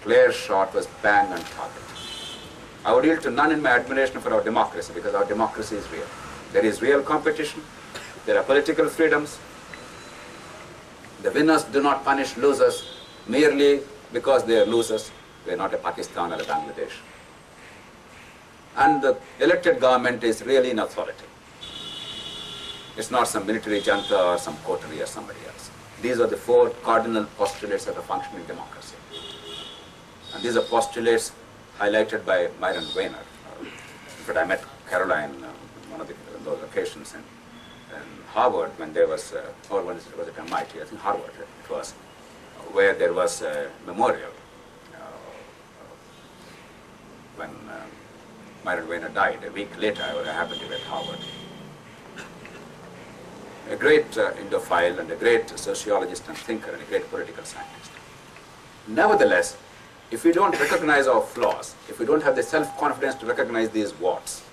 clear shot, was bang on target. I would yield to none in my admiration for our democracy, because our democracy is real. There is real competition, there are political freedoms. The winners do not punish losers merely because they are losers. We are not a Pakistan or a Bangladesh. And the elected government is really in authority. It's not some military junta or some coterie or somebody else. These are the four cardinal postulates of a functioning democracy. And these are postulates highlighted by Myron Weiner. In fact, I met Caroline on one of those occasions in Harvard when there was, or when it was at MIT, I think Harvard it was, where there was a memorial when Myron Weiner died. A week later, I happened to be at Harvard. A great Indophile and a great sociologist and thinker and a great political scientist. Nevertheless, if we don't recognize our flaws, if we don't have the self-confidence to recognize these warts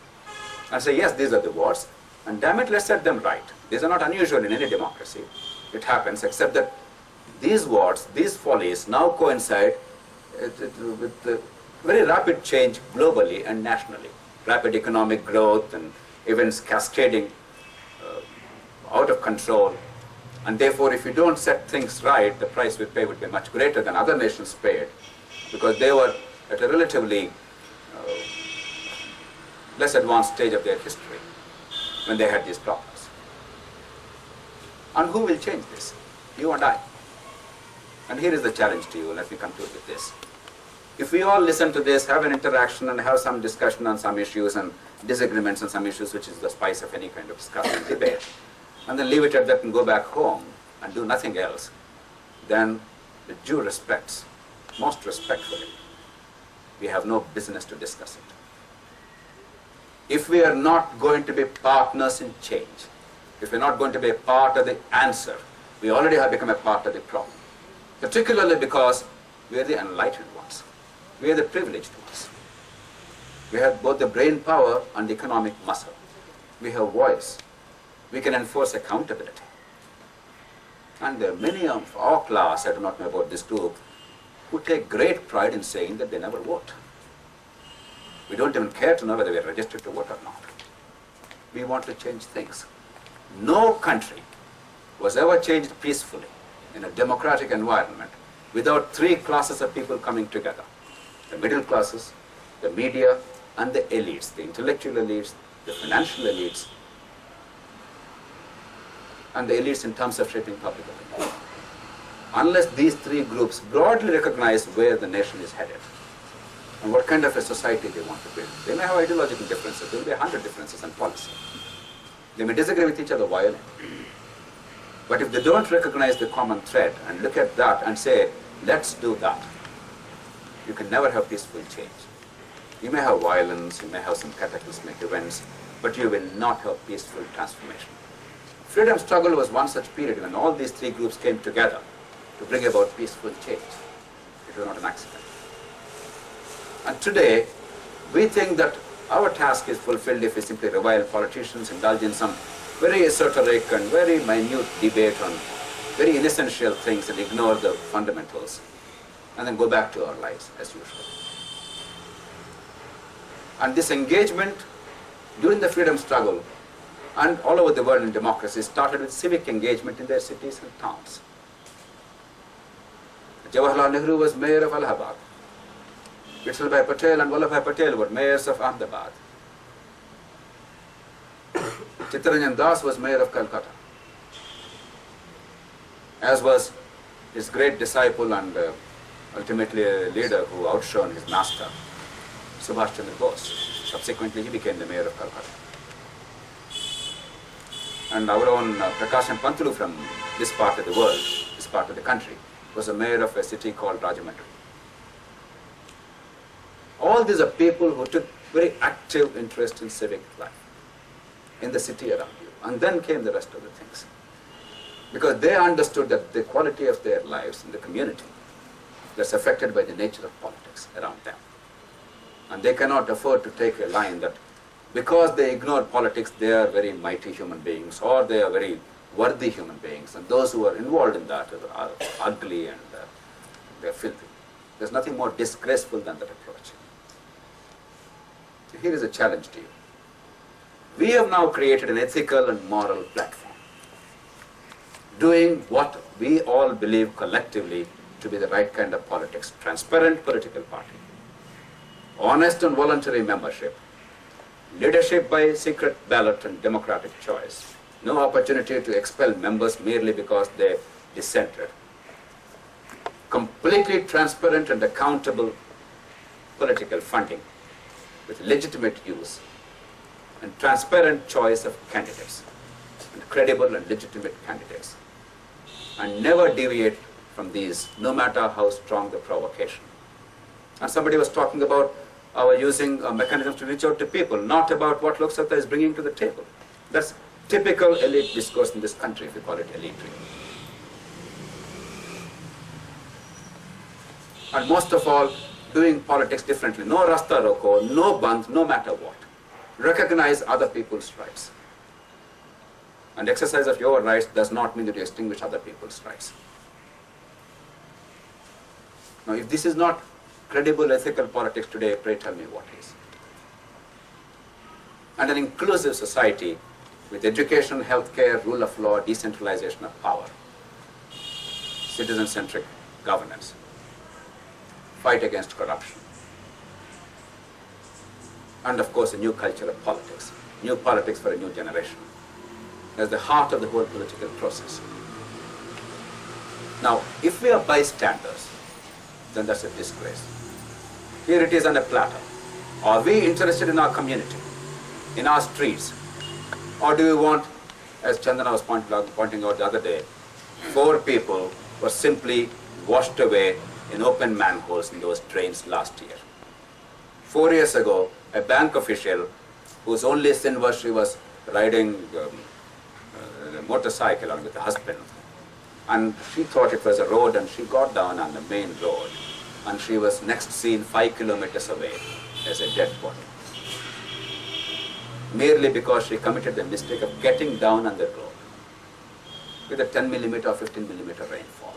and say, yes, these are the warts, and damn it, let's set them right. These are not unusual in any democracy. It happens, except that these warts, these follies now coincide with the very rapid change globally and nationally. Rapid economic growth and events cascading out of control. And therefore, if you don't set things right, the price we pay would be much greater than other nations paid, because they were at a relatively less advanced stage of their history when they had these problems. And who will change this? You and I. And here is the challenge to you. Let me conclude with this. If we all listen to this, have an interaction and have some discussion on some issues and disagreements on some issues, which is the spice of any kind of discussion and debate, and then leave it at that and go back home and do nothing else, then with due respects, most respectfully, we have no business to discuss it. If we are not going to be partners in change, if we're not going to be a part of the answer, we already have become a part of the problem. Particularly because we are the enlightened ones. We are the privileged ones. We have both the brain power and the economic muscle. We have voice. We can enforce accountability. And there are many of our class, I do not know about this group, who take great pride in saying that they never vote. We don't even care to know whether we are registered to vote or not. We want to change things. No country was ever changed peacefully in a democratic environment without three classes of people coming together. The middle classes, the media, and the elites, the intellectual elites, the financial elites, and the elites in terms of shaping public opinion. Unless these three groups broadly recognize where the nation is headed and what kind of a society they want to build. They may have ideological differences. There will be 100 differences in policy. They may disagree with each other violently. But if they don't recognize the common thread and look at that and say, let's do that, you can never have peaceful change. You may have violence, you may have some cataclysmic events, but you will not have peaceful transformation. Freedom struggle was one such period when all these three groups came together to bring about peaceful change. It was not an accident. And today, we think that our task is fulfilled if we simply revile politicians, indulge in some very esoteric and very minute debate on very inessential things and ignore the fundamentals, and then go back to our lives as usual. And this engagement during the freedom struggle and all over the world in democracy started with civic engagement in their cities and towns. Jawaharlal Nehru was mayor of Allahabad. Vitsalbhai Patel and Vallabhbhai Patel were mayors of Ahmedabad. Chittaranjan Das was mayor of Calcutta, as was his great disciple and ultimately a leader who outshone his master, Subhash Chandra Bose. Subsequently, he became the mayor of Calcutta. And our own Prakashan Pantulu from this part of the world, this part of the country, was a mayor of a city called Rajahmundry. All these are people who took very active interest in civic life in the city around you. And then came the rest of the things. Because they understood that the quality of their lives in the community that's affected by the nature of politics around them. And they cannot afford to take a line that because they ignore politics, they are very mighty human beings or they are very worthy human beings. And those who are involved in that are ugly and they're filthy. There's nothing more disgraceful than that approach. Here is a challenge to you. We have now created an ethical and moral platform, doing what we all believe collectively to be the right kind of politics. Transparent political party, honest and voluntary membership, leadership by secret ballot and democratic choice, no opportunity to expel members merely because they dissented, completely transparent and accountable political funding with legitimate use, and transparent choice of candidates, and credible and legitimate candidates, and never deviate from these, no matter how strong the provocation. And somebody was talking about our using mechanisms to reach out to people, not about what Lok Sabha is bringing to the table. That's typical elite discourse in this country, if you call it elitary. And most of all, doing politics differently. No rasta roko, no band, no matter what. Recognize other people's rights. And exercise of your rights does not mean that you extinguish other people's rights. Now, if this is not credible ethical politics today, pray tell me what is. And an inclusive society with education, healthcare, rule of law, decentralization of power, citizen-centric governance, fight against corruption, and of course a new culture of politics, new politics for a new generation. That's the heart of the whole political process. Now, if we are bystanders, then that's a disgrace. Here it is on a platter. Are we interested in our community, in our streets? Or do we want, as Chandana was pointing out the other day, 4 people were simply washed away in open manholes in those trains last year. 4 years ago, a bank official whose only sin was she was riding a motorcycle along with her husband, and she thought it was a road, and she got down on the main road, and she was next seen 5 kilometers away as a dead body, merely because she committed the mistake of getting down on the road with a 10 millimeter or 15 millimeter rainfall.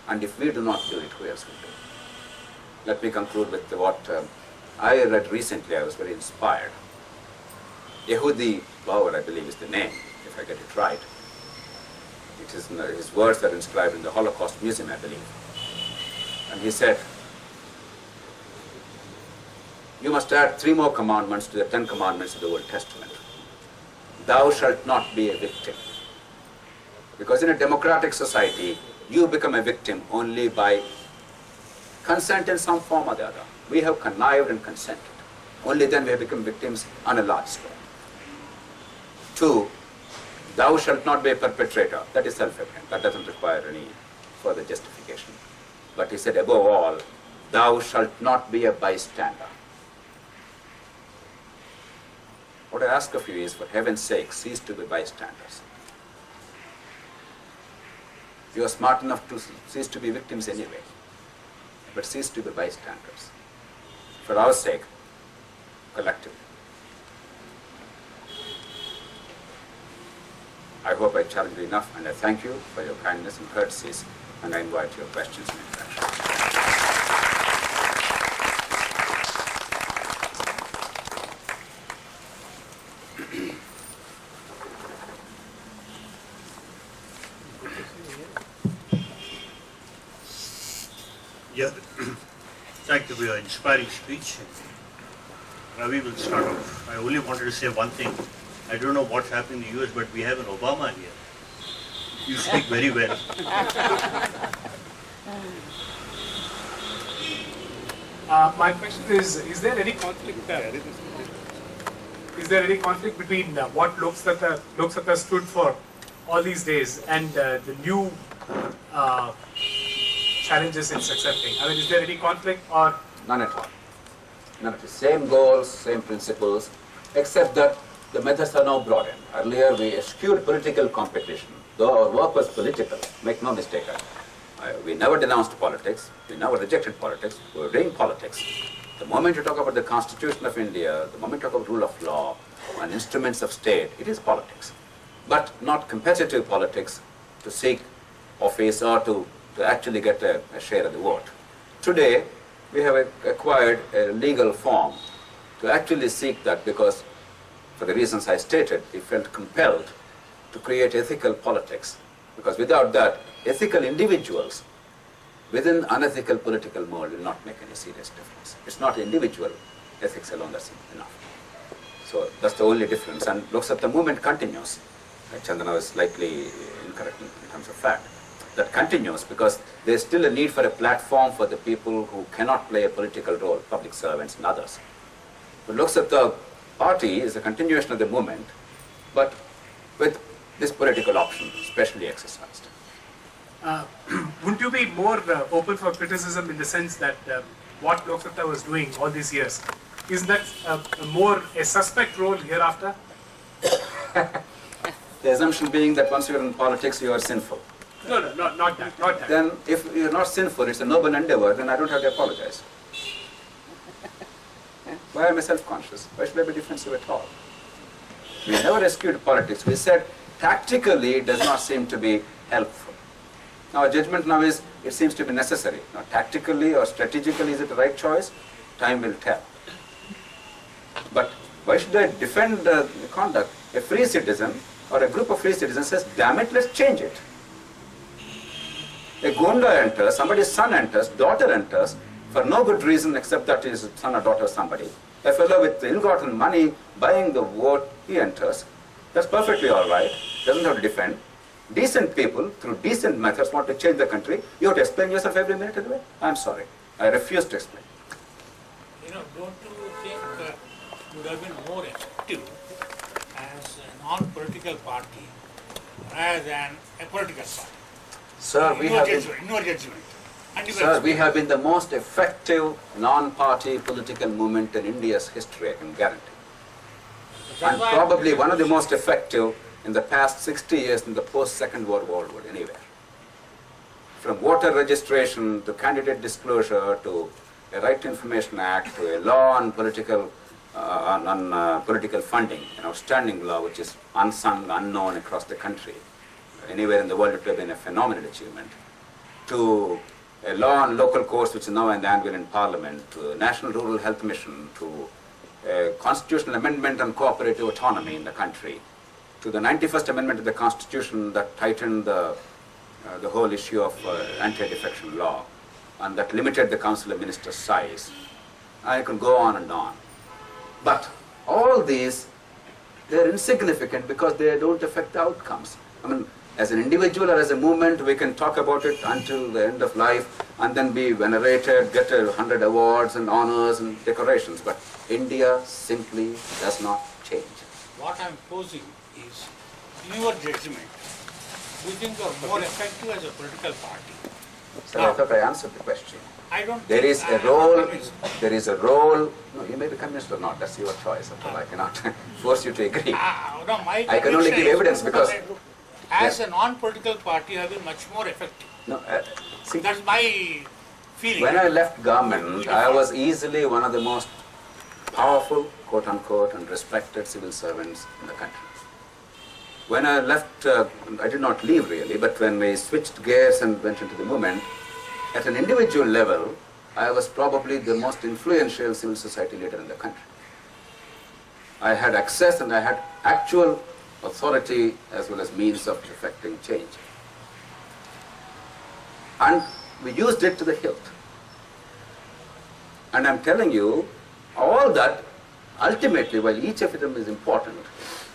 And if we do not do it, who else will do it? Let me conclude with what I read recently. I was very inspired. Yehudi Bauer, I believe is the name, if I get it right. It is, his words are inscribed in the Holocaust Museum, I believe. And he said, you must add 3 more commandments to the 10 commandments of the Old Testament. Thou shalt not be a victim. Because in a democratic society, you become a victim only by consent in some form or the other. We have connived and consented. Only then we have become victims on a large scale. 2, thou shalt not be a perpetrator. That is self-evident. That doesn't require any further justification. But he said, above all, thou shalt not be a bystander. What I ask of you is, for heaven's sake, cease to be bystanders. You are smart enough to cease to be victims anyway, but cease to be bystanders. For our sake, collectively. I hope I challenged you enough, and I thank you for your kindness and courtesies, and I invite your questions and interactions. Yeah, thank you for your inspiring speech. Ravi will start off. I only wanted to say one thing. I don't know what's happening in the US, but we have an Obama here. You speak very well. My question is there any conflict? Is there any conflict between what Lok Sabha stood for all these days and the new challenges it's accepting? I mean, is there any conflict or? None at all. None at all. Same goals, same principles, except that the methods are now broadened. Earlier we eschewed political competition, though our work was political, make no mistake. We never denounced politics, we never rejected politics, we were doing politics. The moment you talk about the Constitution of India, the moment you talk about rule of law and instruments of state, it is politics. But not competitive politics to seek office or to actually get a share of the vote. Today, we have acquired a legal form to actually seek that because, for the reasons I stated, we felt compelled to create ethical politics. Because without that, ethical individuals within unethical political mold will not make any serious difference. It's not individual ethics alone that's enough. So that's the only difference. And looks at the movement continues. Chandana was slightly incorrect in terms of fact. That continues because there's still a need for a platform for the people who cannot play a political role, public servants and others. But looks at the party is a continuation of the movement, but with this political option specially exercised. Wouldn't you be more open for criticism in the sense that what Lok Sabha was doing all these years, isn't that more a suspect role hereafter? The assumption being that once you're in politics, you are sinful. No, not that. Then if you're not sinful, it's a noble endeavor, then I don't have to apologize. Why am I self-conscious? Why should I be defensive at all? We never rescued politics. We said tactically it does not seem to be helpful. Now our judgment now is it seems to be necessary. Now tactically or strategically is it the right choice? Time will tell. But why should I defend the conduct? A free citizen or a group of free citizens says, damn it, let's change it. A gunda enters, somebody's son enters, daughter enters, for no good reason except that his son or daughter is somebody. A fellow with ill-gotten money buying the vote, he enters. That's perfectly all right, doesn't have to defend. Decent people, through decent methods, want to change the country. You have to explain yourself every minute of the way? I'm sorry, I refuse to explain. Don't you think would have been more effective as a non-political party rather than a political party? Sir, In your judgment. Sir, we have been the most effective non-party political movement in India's history, I can guarantee. And probably one of the most effective in the past 60 years in the post-Second World War anywhere. From voter registration to candidate disclosure to a Right to Information Act to a law on political political funding, an outstanding law which is unsung, unknown across the country. Anywhere in the world it would have been a phenomenal achievement. To a law on local courts which is now in the anvil in Parliament, to a National Rural Health Mission, to a constitutional amendment on cooperative autonomy in the country, to the 91st Amendment of the Constitution that tightened the whole issue of anti-defection law and that limited the Council of Ministers' size. I can go on and on. But all these, they're insignificant because they don't affect the outcomes. I mean, as an individual or as a movement, we can talk about it until the end of life and then be venerated, get 100 awards and honors and decorations. But India simply does not change. What I'm posing is, in your judgment, do you think you are more effective as a political party? Sir, I thought I answered the question. I don't There think is I a am role, convinced. there is a role, no, you may be convinced or not, that's your choice. I cannot force you to agree. No, my I can only conviction give is- evidence because- as a non-political party, I have been much more effective. No, see, That's my feeling. when I left government, I was easily one of the most powerful, quote unquote, and respected civil servants in the country. When I left, I did not leave really, but when we switched gears and went into the movement, at an individual level, I was probably the most influential civil society leader in the country. I had access and I had actual authority as well as means of effecting change. And we used it to the hilt. And I'm telling you, all that, ultimately, while each of them is important,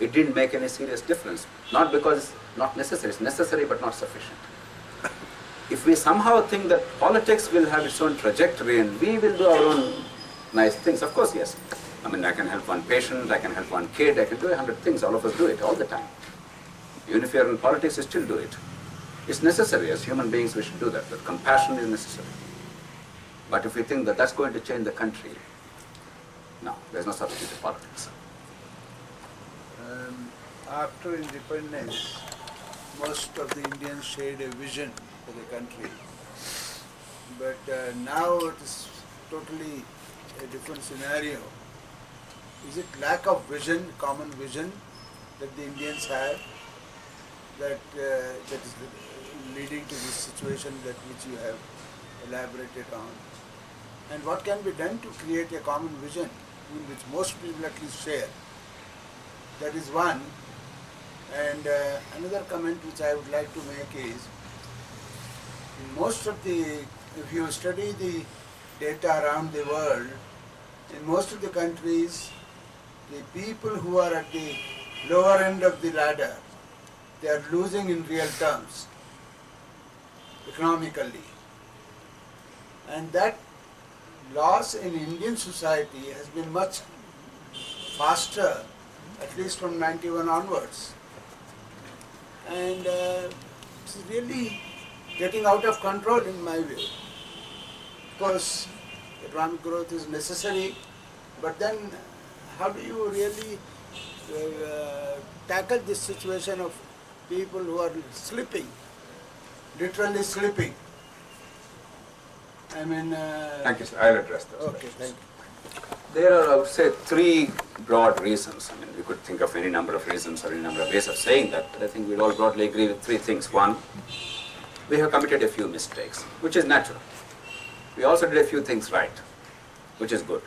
it didn't make any serious difference. Not because it's not necessary, it's necessary but not sufficient. If we somehow think that politics will have its own trajectory and we will do our own nice things, of course, yes. I mean, I can help one patient, I can help one kid, I can do 100 things, all of us do it all the time. Even if you're in politics, you still do it. It's necessary, as human beings we should do that compassion is necessary. But if we think that that's going to change the country, no, there's no substitute for politics. After independence, most of the Indians shared a vision for the country. But now it is totally a different scenario. Is it lack of vision, common vision that the Indians have that is leading to this situation that which you have elaborated on? And what can be done to create a common vision which most people at least share? That is one. And another comment which I would like to make is, if you study the data around the world, in most of the countries, the people who are at the lower end of the ladder, they are losing in real terms, economically. And that loss in Indian society has been much faster, at least from 91 onwards. And it's really getting out of control in my view. Of course, economic growth is necessary, but then how do you really tackle this situation of people who are slipping, literally slipping? I mean... Thank you, sir. I'll address those Okay, questions. thank you. There are, I would say, three broad reasons. I mean, we could think of any number of reasons or any number of ways of saying that, but I think we'd all broadly agree with three things. One, we have committed a few mistakes, which is natural. We also did a few things right, which is good.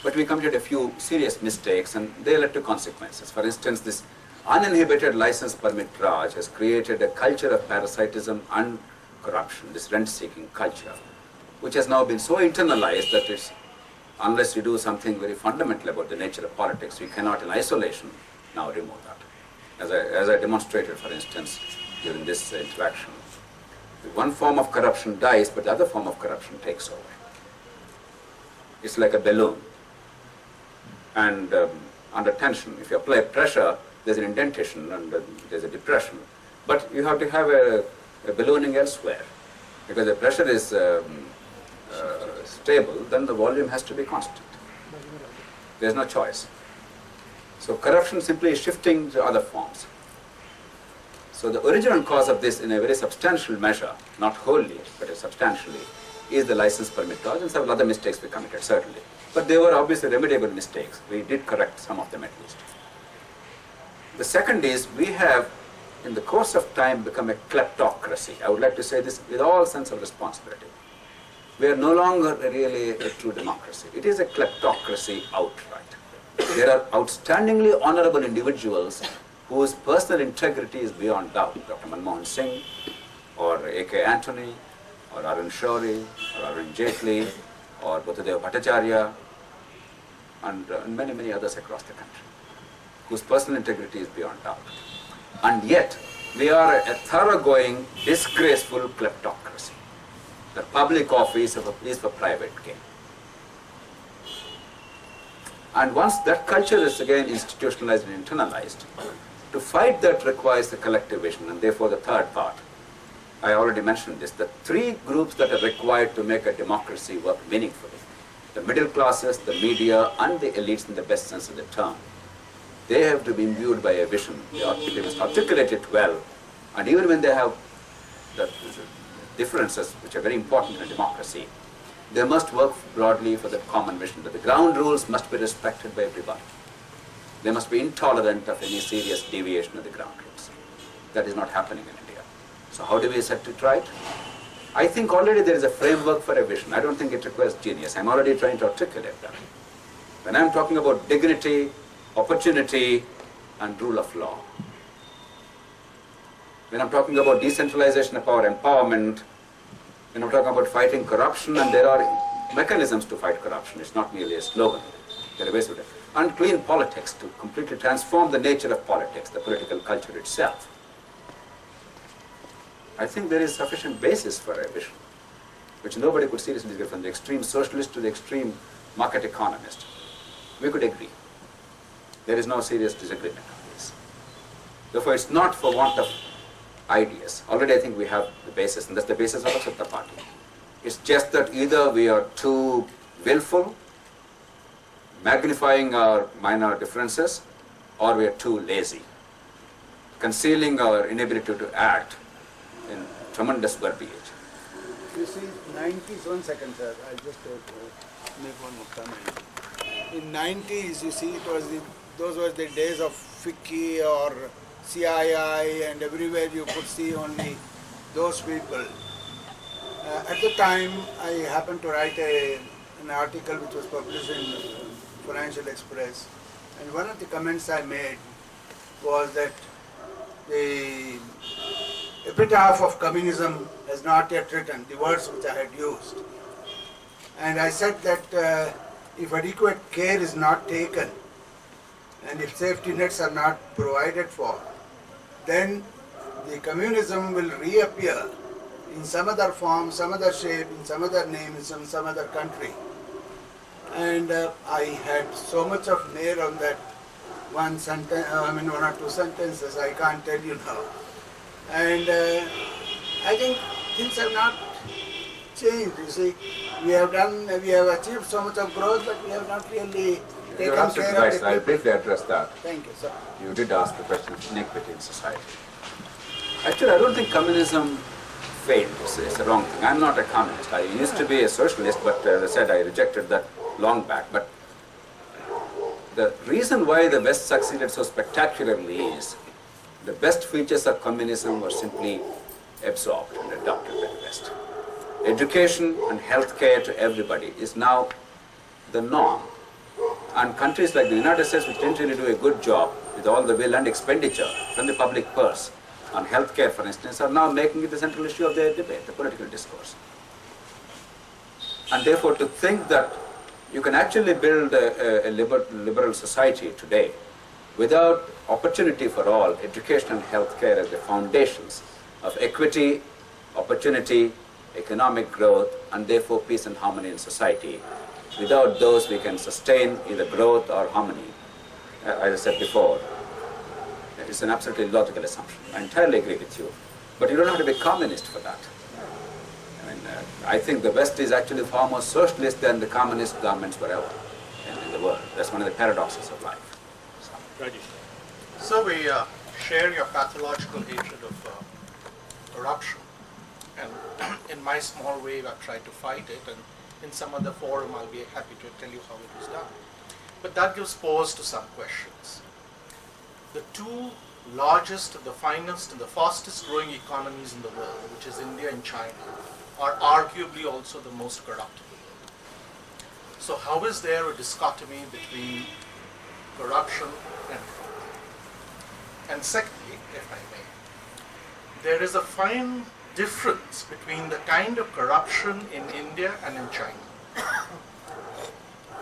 But we committed a few serious mistakes and they led to consequences. For instance, this uninhibited license permit Raj has created a culture of parasitism and corruption, this rent-seeking culture, which has now been so internalized that it's, unless you do something very fundamental about the nature of politics, you cannot in isolation now remove that. As I demonstrated, for instance, during this interaction, one form of corruption dies, but the other form of corruption takes over. It's like a balloon. And under tension, if you apply pressure, there's an indentation and there's a depression. But you have to have a ballooning elsewhere. Because the pressure is stable, then the volume has to be constant. There's no choice. So corruption simply is shifting to other forms. So the original cause of this in a very substantial measure, not wholly, but substantially, is the license permit laws and several other mistakes we committed, certainly. But they were obviously remediable mistakes. We did correct some of them at least. The second is we have, in the course of time, become a kleptocracy. I would like to say this with all sense of responsibility. We are no longer really a true democracy. It is a kleptocracy outright. There are outstandingly honorable individuals whose personal integrity is beyond doubt. Dr. Manmohan Singh, or A.K. Antony, or Arun Shourie, or Arun Jaitley, or Buddhadev Bhattacharya, and many, many others across the country, whose personal integrity is beyond doubt. And yet, we are a thoroughgoing, disgraceful kleptocracy. The public office is for private gain. And once that culture is again institutionalized and internalized, to fight that requires a collective vision, and therefore the third part. I already mentioned this, the three groups that are required to make a democracy work meaningfully. The middle classes, the media, and the elites in the best sense of the term. They have to be imbued by a vision. They must articulate it well. And even when they have the differences, which are very important in a democracy, they must work broadly for the common vision, that the ground rules must be respected by everybody. They must be intolerant of any serious deviation of the ground rules. That is not happening in India. So how do we set it right? I think already there is a framework for a vision. I don't think it requires genius. I'm already trying to articulate that. When I'm talking about dignity, opportunity, and rule of law, when I'm talking about decentralization of power, empowerment, when I'm talking about fighting corruption, and there are mechanisms to fight corruption, it's not merely a slogan. There are ways to do it. And clean politics, to completely transform the nature of politics, the political culture itself. I think there is sufficient basis for a vision, which nobody could seriously get, from the extreme socialist to the extreme market economist. We could agree. There is no serious disagreement on this. Therefore, it's not for want of ideas. Already I think we have the basis, and that's the basis of the party. It's just that either we are too willful, magnifying our minor differences, or we are too lazy, concealing our inability to act in tremendous verbiage. You see, 90s, 1 second sir, I'll just make one more comment. In 90s, you see, those were the days of FICCI or CII, and everywhere you could see only those people. At the time, I happened to write an article which was published in Financial Express, and one of the comments I made was that the epitaph of communism has not yet written, the words which I had used. And I said that if adequate care is not taken and if safety nets are not provided for, then the communism will reappear in some other form, some other shape, in some other name, in some other country. And I had so much of nail on that one or two sentences, I can't tell you now. And I think things have not changed. You see, we have achieved so much of growth, but we have not really taken You're absolutely care of right. the I'll people. briefly address that. Thank you, sir. You did ask the question of inequity in society. Actually, I don't think communism failed. It's a wrong thing. I'm not a communist. I used to be a socialist, but as I said, I rejected that long back. But the reason why the West succeeded so spectacularly is the best features of communism were simply absorbed and adopted by the West. Education and health care to everybody is now the norm. And countries like the United States, which didn't really do a good job with all the will and expenditure from the public purse on health care, for instance, are now making it the central issue of their debate, the political discourse. And therefore, to think that you can actually build a liberal society today without opportunity for all, education and health care as the foundations of equity, opportunity, economic growth, and therefore peace and harmony in society. Without those, we can sustain either growth or harmony. As I said before, it's an absolutely logical assumption. I entirely agree with you. But you don't have to be communist for that. I think the West is actually far more socialist than the communist governments were ever in the world. That's one of the paradoxes of life. So we share your pathological hatred of corruption, and in my small way I've tried to fight it, and in some other forum I'll be happy to tell you how it was done. But that gives pause to some questions. The two largest, the finest and the fastest growing economies in the world, which is India and China, are arguably also the most corruptible. So how is there a dichotomy between corruption and growth? And secondly, if I may, there is a fine difference between the kind of corruption in India and in China.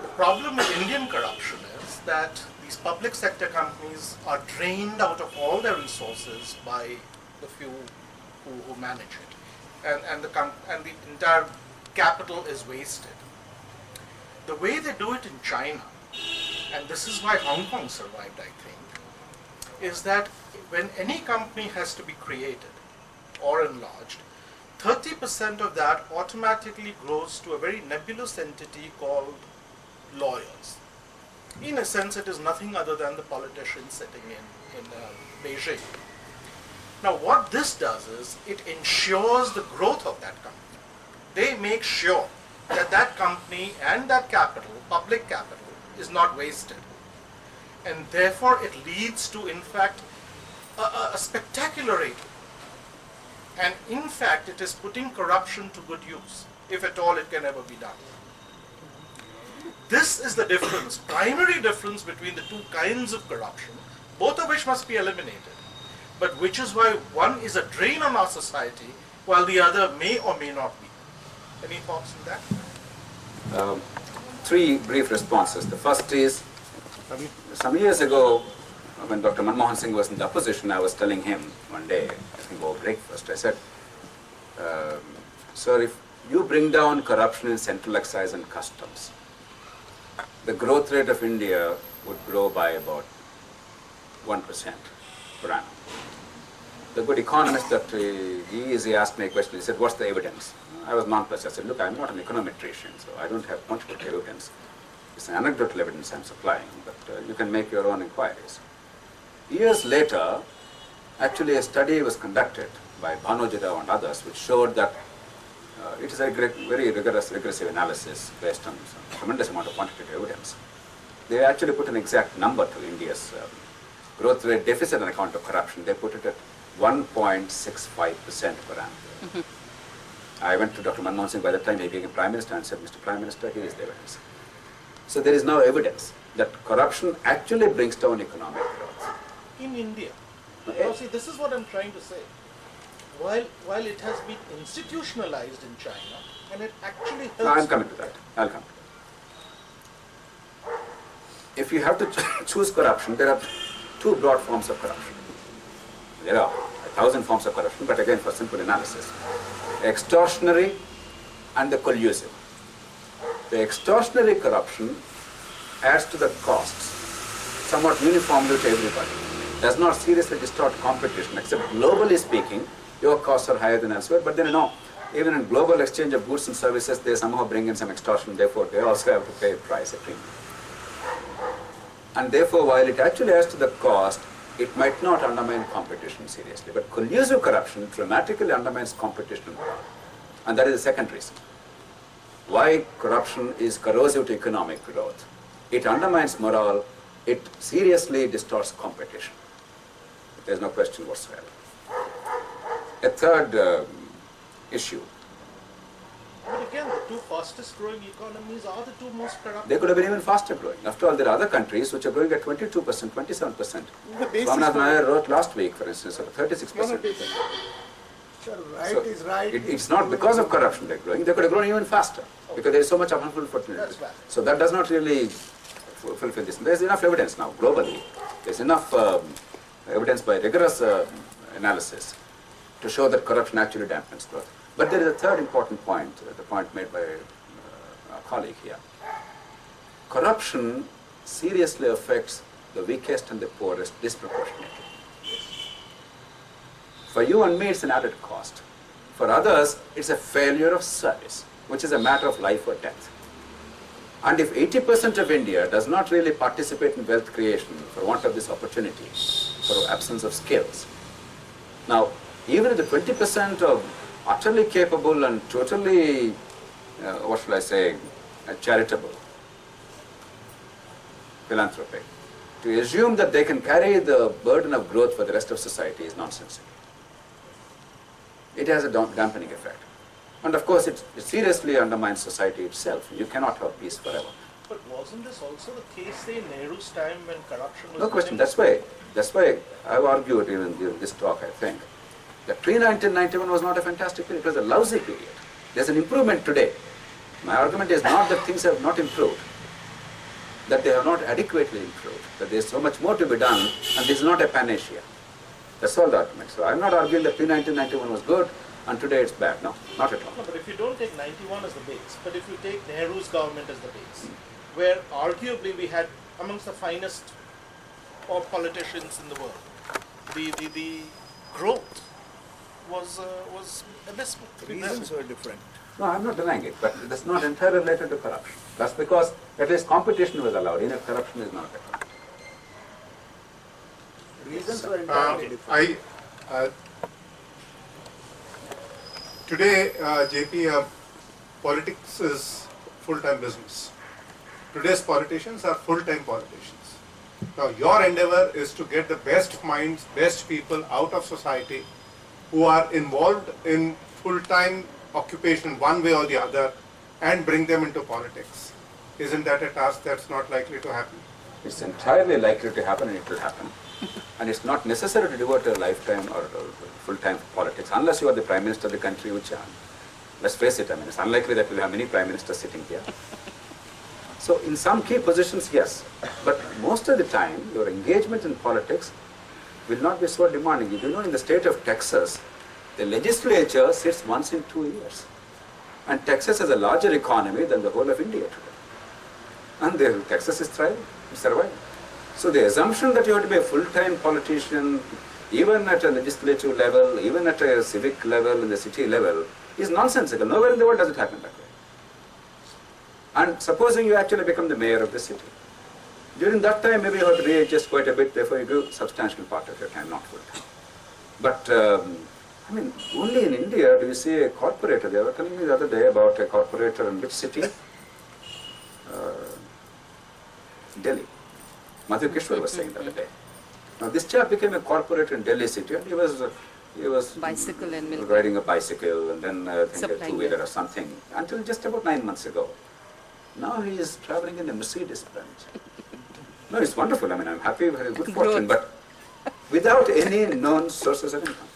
The problem with Indian corruption is that these public sector companies are drained out of all their resources by the few who manage it. And the entire capital is wasted. The way they do it in China, and this is why Hong Kong survived, I think, is that when any company has to be created or enlarged, 30% of that automatically grows to a very nebulous entity called lawyers. In a sense, it is nothing other than the politicians sitting in Beijing. Now, what this does is, it ensures the growth of that company. They make sure that that company and that capital, public capital, is not wasted. And therefore, it leads to, in fact, a spectacular rate. And in fact, it is putting corruption to good use, if at all it can ever be done. This is the difference, primary difference between the two kinds of corruption, both of which must be eliminated, but which is why one is a drain on our society, while the other may or may not be. Any thoughts on that? Three brief responses. The first is, some years ago, when Dr. Manmohan Singh was in the opposition, I was telling him one day, I think over breakfast, I said, sir, if you bring down corruption in central excise and customs, the growth rate of India would grow by about 1% per annum. The good economist that he asked me a question, he said, what's the evidence? I was nonplussed. I said, look, I'm not an econometrician, so I don't have quantitative evidence. It's an anecdotal evidence I'm supplying, but you can make your own inquiries. Years later, actually a study was conducted by Bhanojit Rao and others, which showed that it is a very regressive analysis based on some tremendous amount of quantitative evidence. They actually put an exact number to India's growth rate deficit on account of corruption. They put it at 1.65% per annum. I went to Dr. Manthan Singh by the time he became Prime Minister and said, Mr. Prime Minister, here is the evidence. So there is now evidence that corruption actually brings down economic growth. In India. Okay. Now see, this is what I'm trying to say. While it has been institutionalized in China, and it actually helps. I'm coming to that. I'll come to that. If you have to choose corruption, there are two broad forms of corruption. There are 1,000 forms of corruption, but again for simple analysis. Extortionary and the collusive. The extortionary corruption adds to the costs somewhat uniformly to everybody. Does not seriously distort competition, except globally speaking, your costs are higher than elsewhere, but then even in global exchange of goods and services, they somehow bring in some extortion, therefore they also have to pay a price, a premium. And therefore, while it actually adds to the cost, it might not undermine competition seriously. But collusive corruption dramatically undermines competition. And that is the second reason. Why corruption is corrosive to economic growth. It undermines morale, it seriously distorts competition. There's no question whatsoever. A third issue. But again, the two fastest growing economies are the two most corrupt. They could have been even faster growing. After all, there are other countries which are growing at 22%, 27%. The basis Swaminathan for- Nair wrote last week, for instance, at 36%. Sir, right So is right. it's not because of corruption they're growing. They could have grown even faster because there is so much available opportunity. That's valid. So that does not really fulfill this. There's enough evidence now globally. There's enough evidence by rigorous analysis to show that corruption actually dampens growth. But there is a third important point, the point made by a colleague here. Corruption seriously affects the weakest and the poorest disproportionately. For you and me, it's an added cost. For others, it's a failure of service, which is a matter of life or death. And if 80% of India does not really participate in wealth creation for want of this opportunity, for absence of skills, now, even if the 20% of utterly capable and totally, charitable, philanthropic, to assume that they can carry the burden of growth for the rest of society is nonsensical. It has a dampening effect. And of course, it seriously undermines society itself. You cannot have peace forever. But wasn't this also the case, say, in Nehru's time when corruption was... No question. That's why I've argued even during this talk, I think, that pre-1991 was not a fantastic period. It was a lousy period. There's an improvement today. My argument is not that things have not improved, that they have not adequately improved, that there's so much more to be done, and this is not a panacea. That's all the argument. So I'm not arguing that pre-1991 was good, and today it's bad. No, not at all. No, but if you don't take 91 as the base, but if you take Nehru's government as the base, where arguably we had amongst the finest politicians in the world, the growth was abysmal. Reasons were different. No, I'm not denying it, but that's not entirely related to corruption. That's because at least competition was allowed, enough corruption is not allowed. Reasons were entirely different. Today, JP, politics is full-time business. Today's politicians are full-time politicians. Now, your endeavor is to get the best minds, best people out of society who are involved in full-time occupation one way or the other and bring them into politics. Isn't that a task that's not likely to happen? It's entirely likely to happen, and it will happen. And it's not necessary to devote a lifetime or full-time to politics, unless you are the Prime Minister of the country, which, let's face it, I mean, it's unlikely that we'll have many Prime Ministers sitting here. So in some key positions, yes. But most of the time, your engagement in politics will not be so demanding. You know, in the state of Texas, the legislature sits once in 2 years. And Texas has a larger economy than the whole of India today. And Texas is thriving, it's surviving. So the assumption that you have to be a full-time politician, even at a legislative level, even at a civic level, in the city level, is nonsensical. Nowhere in the world does it happen that way. And supposing you actually become the mayor of the city, during that time maybe you have to readjust quite a bit, therefore you do substantial part of your time, not full-time. But I mean, only in India do you see a corporator. They were telling me the other day about a corporator in which city? Delhi. Madhu Kishwar was saying the other day. Now this chap became a corporator in Delhi city, and he was He was Bicycle and milk. riding a bicycle and then I think a Supplying two-wheeler milk. or something until just about 9 months ago. Now he is traveling in a Mercedes Benz. No, it's wonderful. I mean, I'm happy with his good fortune, but without any known sources of income.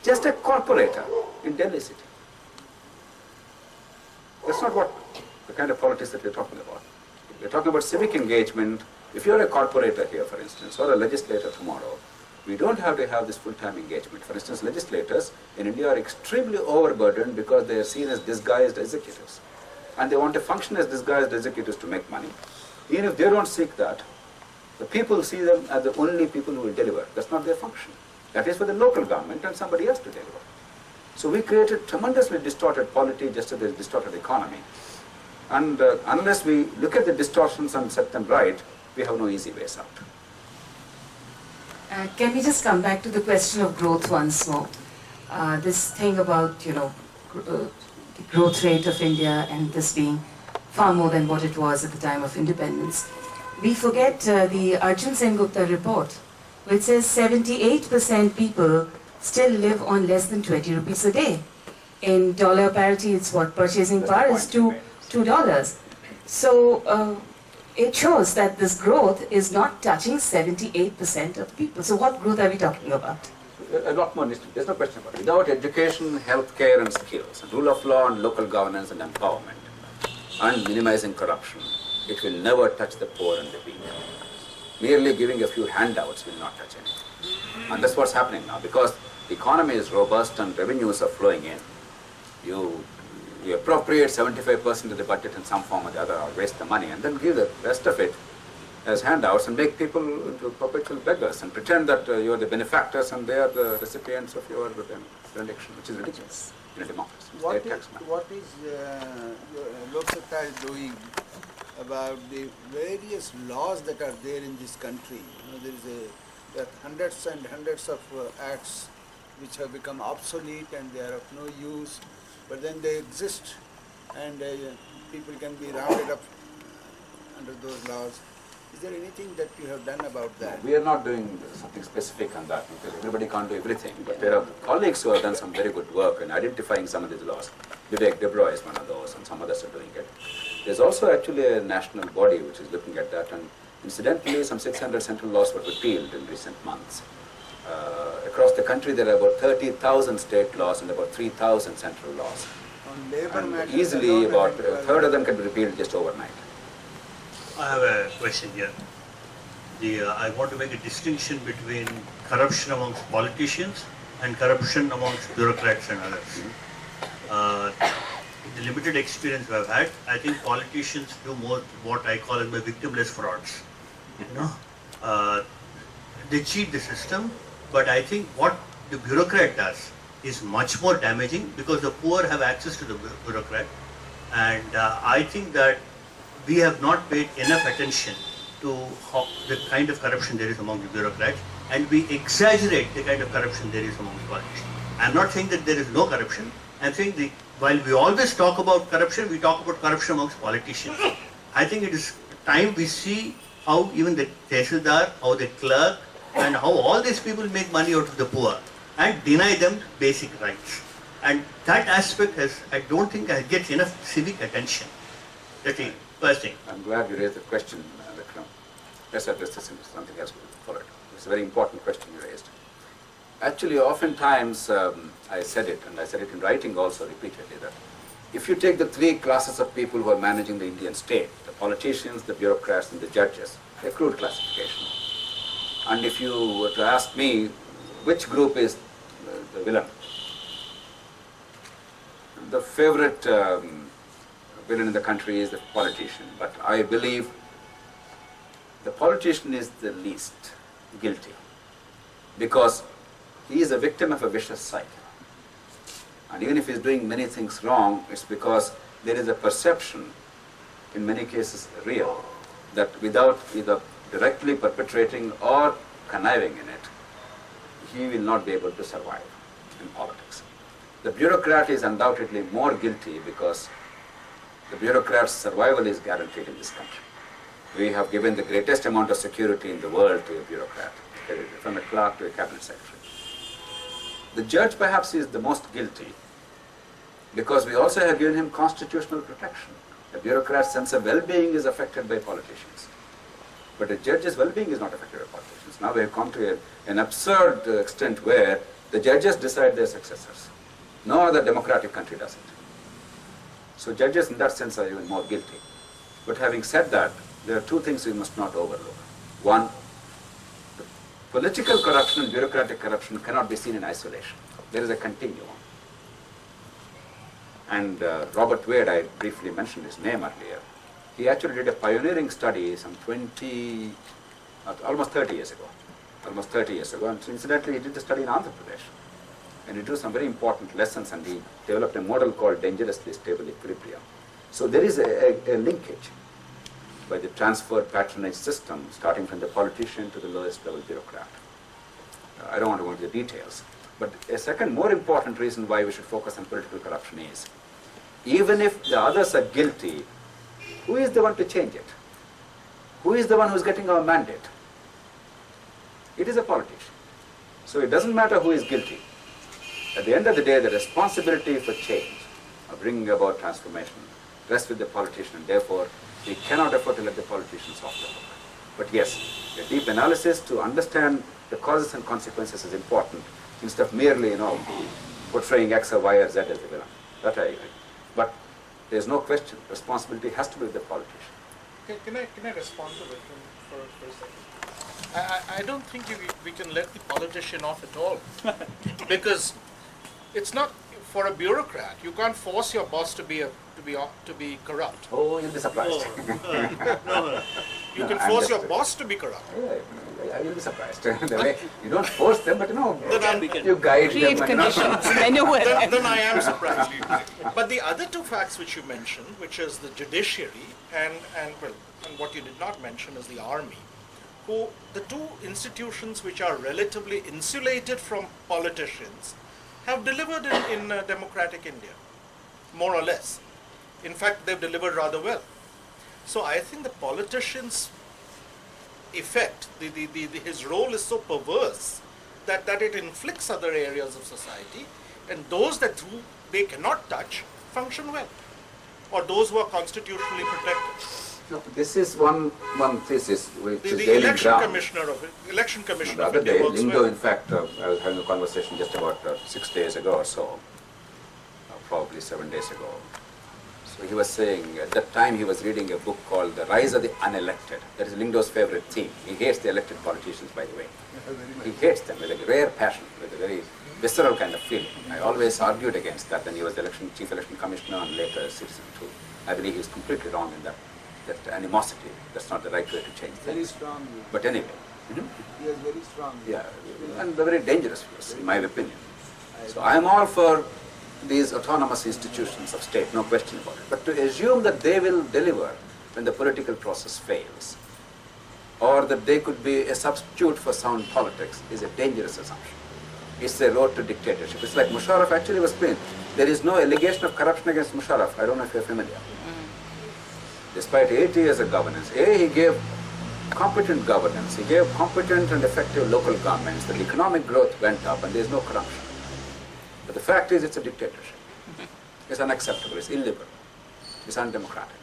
Just a corporator in Delhi city. That's not what the kind of politics that we're talking about. We're talking about civic engagement. If you're a corporator here, for instance, or a legislator tomorrow, we don't have to have this full-time engagement. For instance, legislators in India are extremely overburdened because they are seen as disguised executives. And they want to function as disguised executives to make money. Even if they don't seek that, the people see them as the only people who will deliver. That's not their function. That is for the local government and somebody else to deliver. So we created tremendously distorted polity just as there's distorted economy. And unless we look at the distortions and set them right, we have no easy ways out. Can we just come back to the question of growth once more? This thing about, the growth rate of India and this being far more than what it was at the time of independence. We forget the Arjun Sen Gupta report, which says 78% people still live on less than 20 rupees a day. In dollar parity, it's what purchasing power is $2. So it shows that this growth is not touching 78% of people. So what growth are we talking about? A lot more needs to be. There's no question about it. Without education, healthcare and skills, and rule of law and local governance and empowerment, and minimizing corruption, it will never touch the poor and the weak. Merely giving a few handouts will not touch anything. And that's what's happening now, because the economy is robust and revenues are flowing in. You appropriate 75% of the budget in some form or the other, or waste the money, and then give the rest of it as handouts and make people into perpetual beggars and pretend that you are the benefactors and they are the recipients of your benediction, which is ridiculous in a democracy. What is Lok Sabha is doing about the various laws that are there in this country? There are hundreds and hundreds of acts which have become obsolete and they are of no use, but then they exist and people can be rounded up under those laws. Is there anything that you have done about that? We are not doing something specific on that because everybody can't do everything, but there are colleagues who have done some very good work in identifying some of these laws. Vivek Debroy is one of those and some others are doing it. There's also actually a national body which is looking at that, and incidentally some 600 central laws were repealed in recent months. Across the country there are about 30,000 state laws and about 3,000 central laws. On labor And matters easily alone, about I think, a third of them can be repealed just overnight. I have a question here. I want to make a distinction between corruption amongst politicians and corruption amongst bureaucrats and others. In the limited experience we have had, I think politicians do more what I call as my victimless frauds. They cheat the system, but I think what the bureaucrat does is much more damaging because the poor have access to the bureaucrat, and I think that we have not paid enough attention to the kind of corruption there is among the bureaucrats, and we exaggerate the kind of corruption there is among the politicians. I'm not saying that there is no corruption. I'm saying while we always talk about corruption, we talk about corruption amongst politicians. I think it is time we see how even the tehsildar, how the clerk, and how all these people make money out of the poor and deny them basic rights. And that aspect I don't think gets enough civic attention. That's the first thing. I'm glad you raised the question, Vikram. Let's address this in something else for it. It's a very important question you raised. Actually, oftentimes, I said it, and I said it in writing also repeatedly, that if you take the three classes of people who are managing the Indian state, the politicians, the bureaucrats, and the judges, they're crude classification. And if you were to ask me which group is the villain, the favorite villain in the country is the politician, but I believe the politician is the least guilty because he is a victim of a vicious cycle. And even if he is doing many things wrong, it's because there is a perception, in many cases real, that without either directly perpetrating or conniving in it, he will not be able to survive in politics. The bureaucrat is undoubtedly more guilty because the bureaucrat's survival is guaranteed in this country. We have given the greatest amount of security in the world to a bureaucrat, from a clerk to a cabinet secretary. The judge perhaps is the most guilty because we also have given him constitutional protection. A bureaucrat's sense of well-being is affected by politicians. But a judge's well-being is not affected by politicians. Now we have come to an absurd extent where the judges decide their successors. No other democratic country does it. So judges in that sense are even more guilty. But having said that, there are two things we must not overlook. One, the political corruption and bureaucratic corruption cannot be seen in isolation. There is a continuum. And Robert Wade, I briefly mentioned his name earlier, he actually did a pioneering study some almost 30 years ago. Almost 30 years ago. And incidentally, he did the study in Andhra Pradesh. And he drew some very important lessons, and he developed a model called dangerously stable equilibrium. So there is a linkage by the transferred patronage system, starting from the politician to the lowest level bureaucrat. I don't want to go into the details. But a second more important reason why we should focus on political corruption is, even if the others are guilty, who is the one to change it? Who is the one who is getting our mandate? It is a politician. So it doesn't matter who is guilty. At the end of the day, the responsibility for change, of bringing about transformation, rests with the politician, and therefore we cannot afford to let the politicians off the hook. But yes, a deep analysis to understand the causes and consequences is important, instead of merely, portraying X or Y or Z as the villain. That I agree. But there is no question, responsibility has to be with the politician. Can I respond to it for a second? I don't think we can let the politician off at all. Because it's not, for a bureaucrat, you can't force your boss to be corrupt. Oh, you'll be surprised. You can force your boss to be corrupt. Yeah, you'll be surprised. The way you don't force them, but you guide Create them. conditions, maneuver. Then I am surprised. But the other two facts which you mentioned, which is the judiciary and what you did not mention is the army, who the two institutions which are relatively insulated from politicians have delivered in democratic India, more or less. In fact, they've delivered rather well. So I think the politician's effect, his role is so perverse that it inflicts other areas of society, and those that they cannot touch function well, or those who are constitutionally protected. No, this is one thesis which is The gaining election ground. commissioner The of other India day, works Lindo, well. in fact, I was having a conversation just about 6 days ago or so, probably 7 days ago. So he was saying, at that time he was reading a book called The Rise of the Unelected. That is Lindo's favorite theme. He hates the elected politicians, by the way. He hates them with a rare passion, with a very visceral kind of feeling. I always argued against that when he was chief election commissioner and later citizen too. I believe he was completely wrong in that animosity. That's not the right way to change Very things. strong. But anyway, He is very strong. yeah, and they're very dangerous for us, in my opinion. So I am all for these autonomous institutions of state, no question about it. But to assume that they will deliver when the political process fails, or that they could be a substitute for sound politics, is a dangerous assumption. It's a road to dictatorship. It's like Musharraf actually was clean. There is no allegation of corruption against Musharraf. I don't know if you're familiar. Despite 8 years of governance, he gave competent governance, he gave competent and effective local governments, the economic growth went up and there's no corruption. But the fact is it's a dictatorship. It's unacceptable, it's illiberal, it's undemocratic.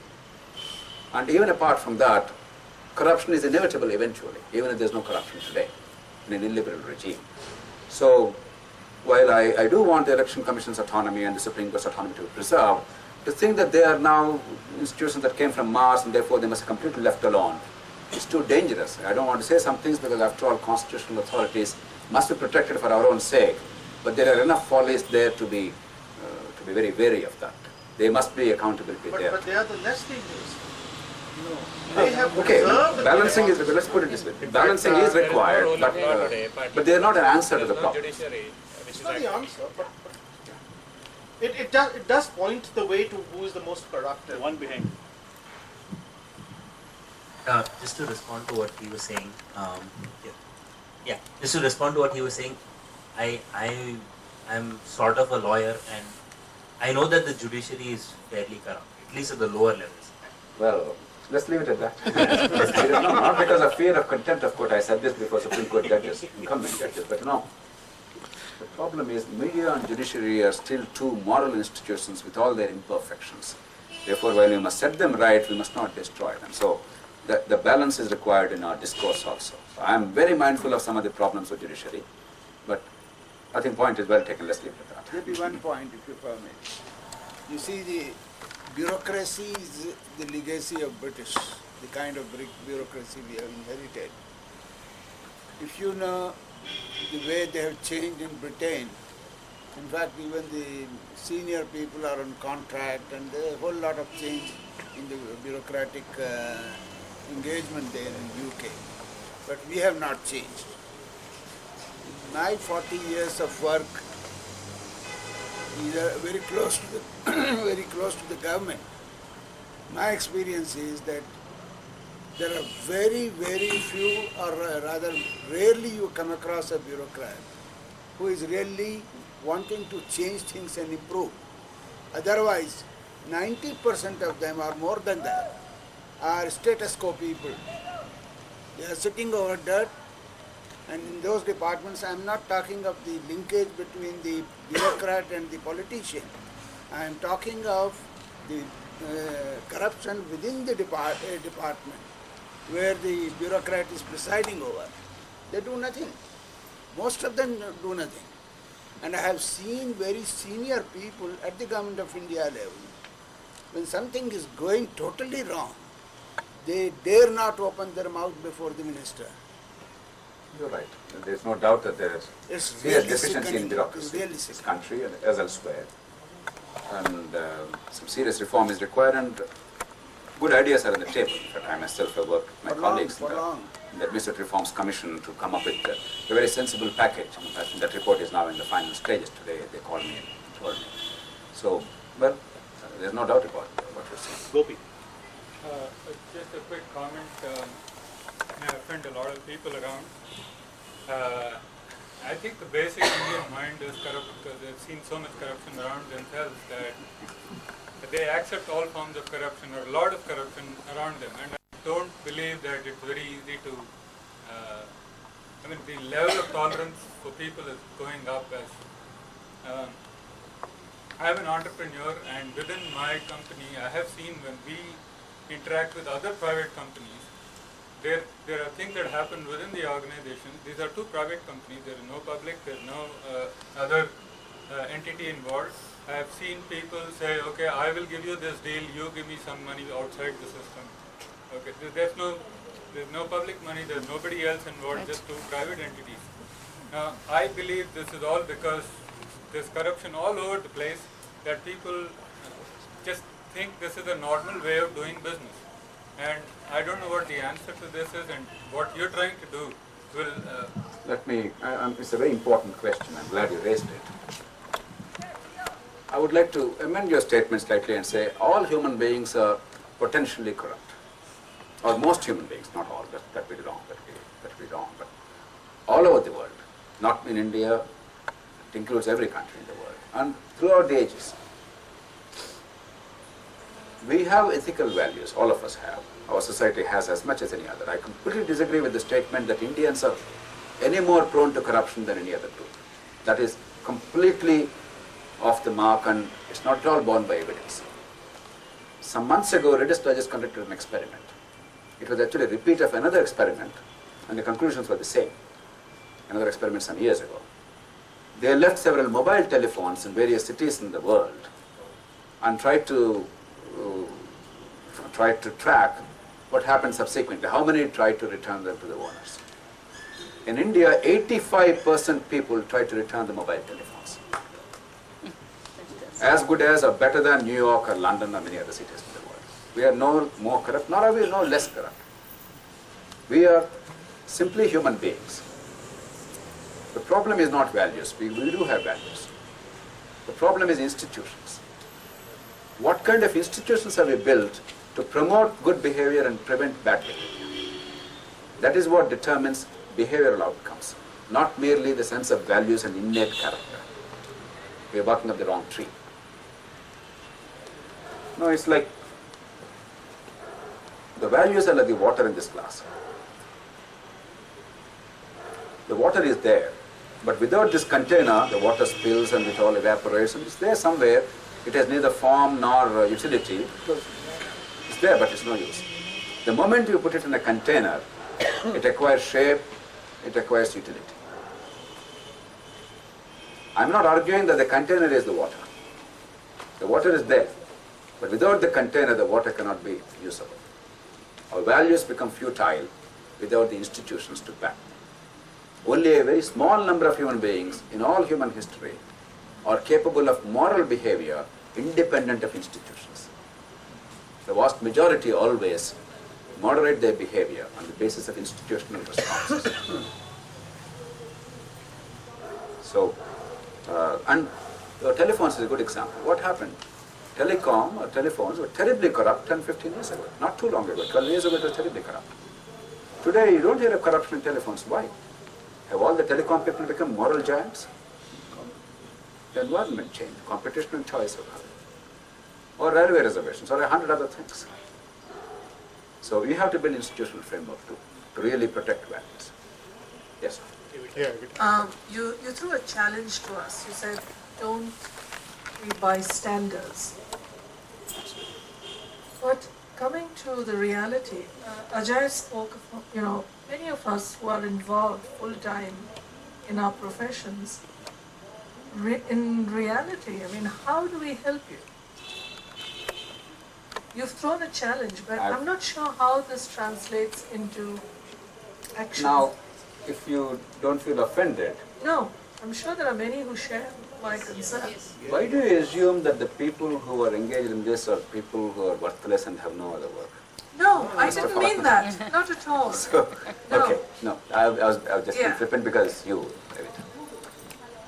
And even apart from that, corruption is inevitable eventually, even if there's no corruption today in an illiberal regime. So while I do want the Election Commission's autonomy and the Supreme Court's autonomy to be preserved, to think that they are now institutions that came from Mars and therefore they must be completely left alone is too dangerous. I don't want to say some things because after all constitutional authorities must be protected for our own sake, but there are enough follies there to be very wary of that. There must be accountability there. But they are the less dangerous. They have Okay, preserved the balancing is, democracy. let's put it this way, balancing is required, but they are not an answer to the problem. It's not the answer, but it does point the way to who is the most corrupt. The one behind. Just to respond to what he was saying, just to respond to what he was saying, I'm sort of a lawyer and I know that the judiciary is fairly corrupt, at least at the lower levels. Well, let's leave it at that. Not because of fear of contempt of court. I said this before Supreme Court judges, incumbent judges, but no. The problem is media and judiciary are still two moral institutions with all their imperfections. Therefore, while we must set them right, we must not destroy them. So the balance is required in our discourse also. So I am very mindful of some of the problems of judiciary, but I think point is well taken. Let's leave it at that. Maybe one point, if you permit. You see, the bureaucracy is the legacy of British, the kind of bureaucracy we have inherited. If you know the way they have changed in Britain, in fact, even the senior people are on contract, and there is a whole lot of change in the bureaucratic engagement there in UK. But we have not changed. In my 40 years of work, we are very close to the very close to the government. My experience is that there are very, very few, or rather rarely you come across a bureaucrat who is really wanting to change things and improve. Otherwise, 90% of them or more than that are status quo people. They are sitting over dirt, and in those departments, I am not talking of the linkage between the bureaucrat and the politician. I am talking of the corruption within the department, where the bureaucrat is presiding over. They do nothing. Most of them do nothing. And I have seen very senior people at the Government of India level, when something is going totally wrong, they dare not open their mouth before the minister. You're right. There is no doubt that there is It's serious really deficiency in sickening. bureaucracy It's in really this sickening. country and as elsewhere. And some serious reform is required, and good ideas are on the table. In fact, I myself have worked with my For long, colleagues for long. in the Administrative Reforms Commission to come up with a very sensible package. In fact, that report is now in the final stages today. They called me and told me. So, well, there's no doubt about what you're saying. Gopi. Just a quick comment. I offend a lot of people around. I think the basic Indian mind is corrupt because they've seen so much corruption around themselves that they accept all forms of corruption or a lot of corruption around them. And I don't believe that it's very easy to, the level of tolerance for people is going up as, I am an entrepreneur, and within my company I have seen when we interact with other private companies, there are things that happen within the organization. These are two private companies, there is no public, there is no other entity involved. I have seen people say, okay, I will give you this deal, you give me some money outside the system. Okay, there's no public money, there's nobody else involved, just two private entities. Now, I believe this is all because there's corruption all over the place, that people just think this is a normal way of doing business. And I don't know what the answer to this is, and what you're trying to do will... It's a very important question. I'm glad you raised it. I would like to amend your statement slightly and say all human beings are potentially corrupt. Or most human beings, not all, that would be wrong, but all over the world, not in India, it includes every country in the world, and throughout the ages. We have ethical values, all of us have. Our society has as much as any other. I completely disagree with the statement that Indians are any more prone to corruption than any other group. That is completely off the mark, and it's not at all borne by evidence. Some months ago, registrars conducted an experiment. It was actually a repeat of another experiment, and the conclusions were the same. Another experiment some years ago. They left several mobile telephones in various cities in the world and tried to track what happened subsequently, how many tried to return them to the owners. In India, 85% people tried to return the mobile telephones. As good as or better than New York or London or many other cities in the world. We are no more corrupt, nor are we no less corrupt. We are simply human beings. The problem is not values. We do have values. The problem is institutions. What kind of institutions have we built to promote good behavior and prevent bad behavior? That is what determines behavioral outcomes, not merely the sense of values and innate character. We are barking up the wrong tree. No, it's like the values are like the water in this glass. The water is there. But without this container, the water spills and it all evaporates, and it's there somewhere. It has neither form nor utility. It's there, but it's no use. The moment you put it in a container, it acquires shape, it acquires utility. I'm not arguing that the container is the water. The water is there, but without the container, the water cannot be usable. Our values become futile without the institutions to back. Only a very small number of human beings in all human history are capable of moral behavior independent of institutions. The vast majority always moderate their behavior on the basis of institutional responses. So, and telephones is a good example. What happened? Telecom or telephones were terribly corrupt 10, 15 years ago. Not too long ago, 12 years ago it was terribly corrupt. Today you don't hear of corruption in telephones. Why? Have all the telecom people become moral giants? The environment changed, competition and choice have come. Or railway reservations, or 100 other things. So we have to build institutional framework to really protect values. Yes. You threw a challenge to us. You said, don't be bystanders. But coming to the reality, Ajay spoke of, many of us who are involved full time in our professions. In reality, how do we help you? You've thrown a challenge, but I'm not sure how this translates into action. Now, if you don't feel offended, No, I'm sure there are many who share my concern. why do you assume that the people who are engaged in this are people who are worthless and have no other work? No, I didn't mean that. Not at all. So, No. okay, no, I was just being Yeah. flippant because you.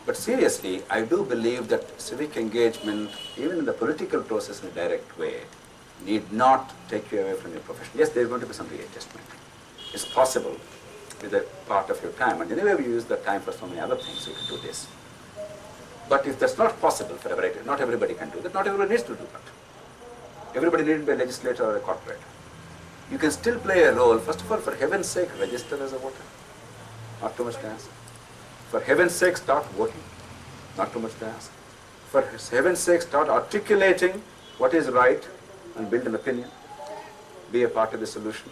But seriously, I do believe that civic engagement, even in the political process in a direct way, need not take you away from your profession. Yes, there is going to be some readjustment. It's possible with a part of your time, and anyway we use that time for so many other things, you can do this. But if that's not possible for everybody, not everybody can do that, not everybody needs to do that. Everybody needs to be a legislator or a corporate. You can still play a role. First of all, for heaven's sake, register as a voter. Not too much to ask. For heaven's sake, start voting. Not too much to ask. For heaven's sake, start articulating what is right and build an opinion. Be a part of the solution.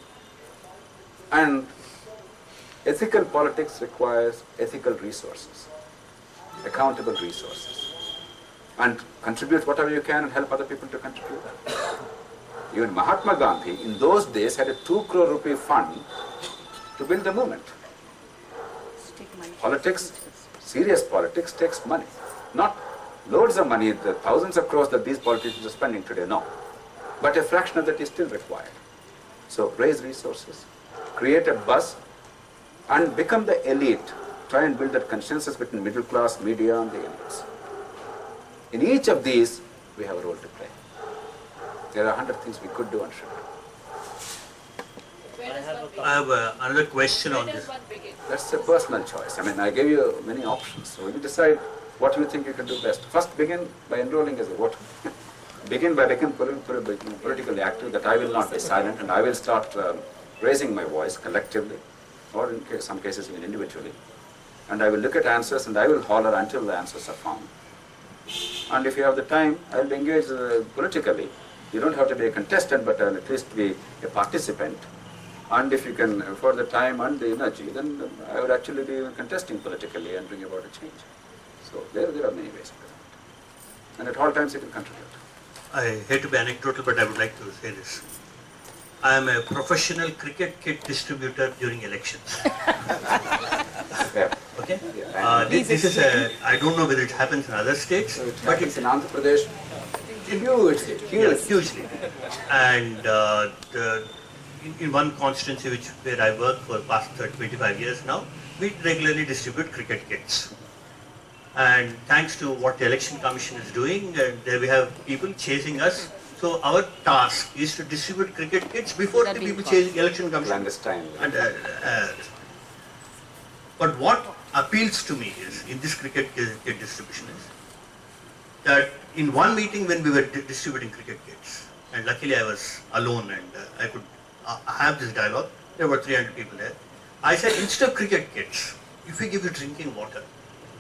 And ethical politics requires ethical resources, accountable resources. And contribute whatever you can and help other people to contribute. Even Mahatma Gandhi in those days had a 2 crore rupee fund to build the movement. Politics, serious politics takes money. Not loads of money, the thousands of crores that these politicians are spending today, no. But a fraction of that is still required. So raise resources, create a buzz, and become the elite. Try and build that consensus between middle class, media, and the elites. In each of these, we have a role to play. There are 100 things we could do and should do. I have another question on this. That's a personal choice. I gave you many options. So you decide what you think you can do best. First, begin by enrolling as a voter. Begin by becoming politically active, that I will not be silent and I will start raising my voice collectively, or in some cases even individually. And I will look at answers and I will holler until the answers are found. And if you have the time, I will engage politically. You don't have to be a contestant, but at least be a participant. And if you can afford the time and the energy, then I would actually be contesting politically and bring about a change. So there are many ways to do it. And at all times you can contribute. I hate to be anecdotal, but I would like to say this. I am a professional cricket kit distributor during elections. Yeah. Okay? Yeah. This is I don't know whether it happens in other states, So it but happens in Andhra Pradesh hugely. And in one constituency where I work for the past 25 years now, we regularly distribute cricket kits. And thanks to what the Election Commission is doing, there we have people chasing us. So our task is to distribute cricket kits before the people chasing Election Commission. Clandestine. And, but what appeals to me is, in this cricket kit distribution, is that in one meeting when we were distributing cricket kits, and luckily I was alone and I could have this dialogue, there were 300 people there. I said, instead of cricket kits, if we give you drinking water,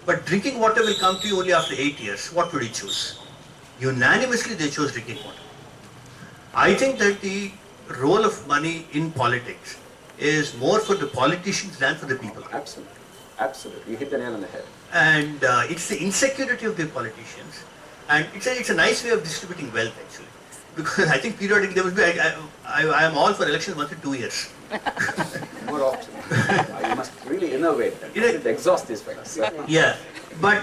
But drinking water will come to you only after 8 years. What would you choose? Unanimously they chose drinking water. I think that the role of money in politics is more for the politicians than for the people. Absolutely. Absolutely. You hit the nail on the head. And it's the insecurity of the politicians, and it's a nice way of distributing wealth actually. Because I think periodically there will be, I am all for elections once in 2 years. More often. You must really innovate and exhaust these fellows. Yeah, but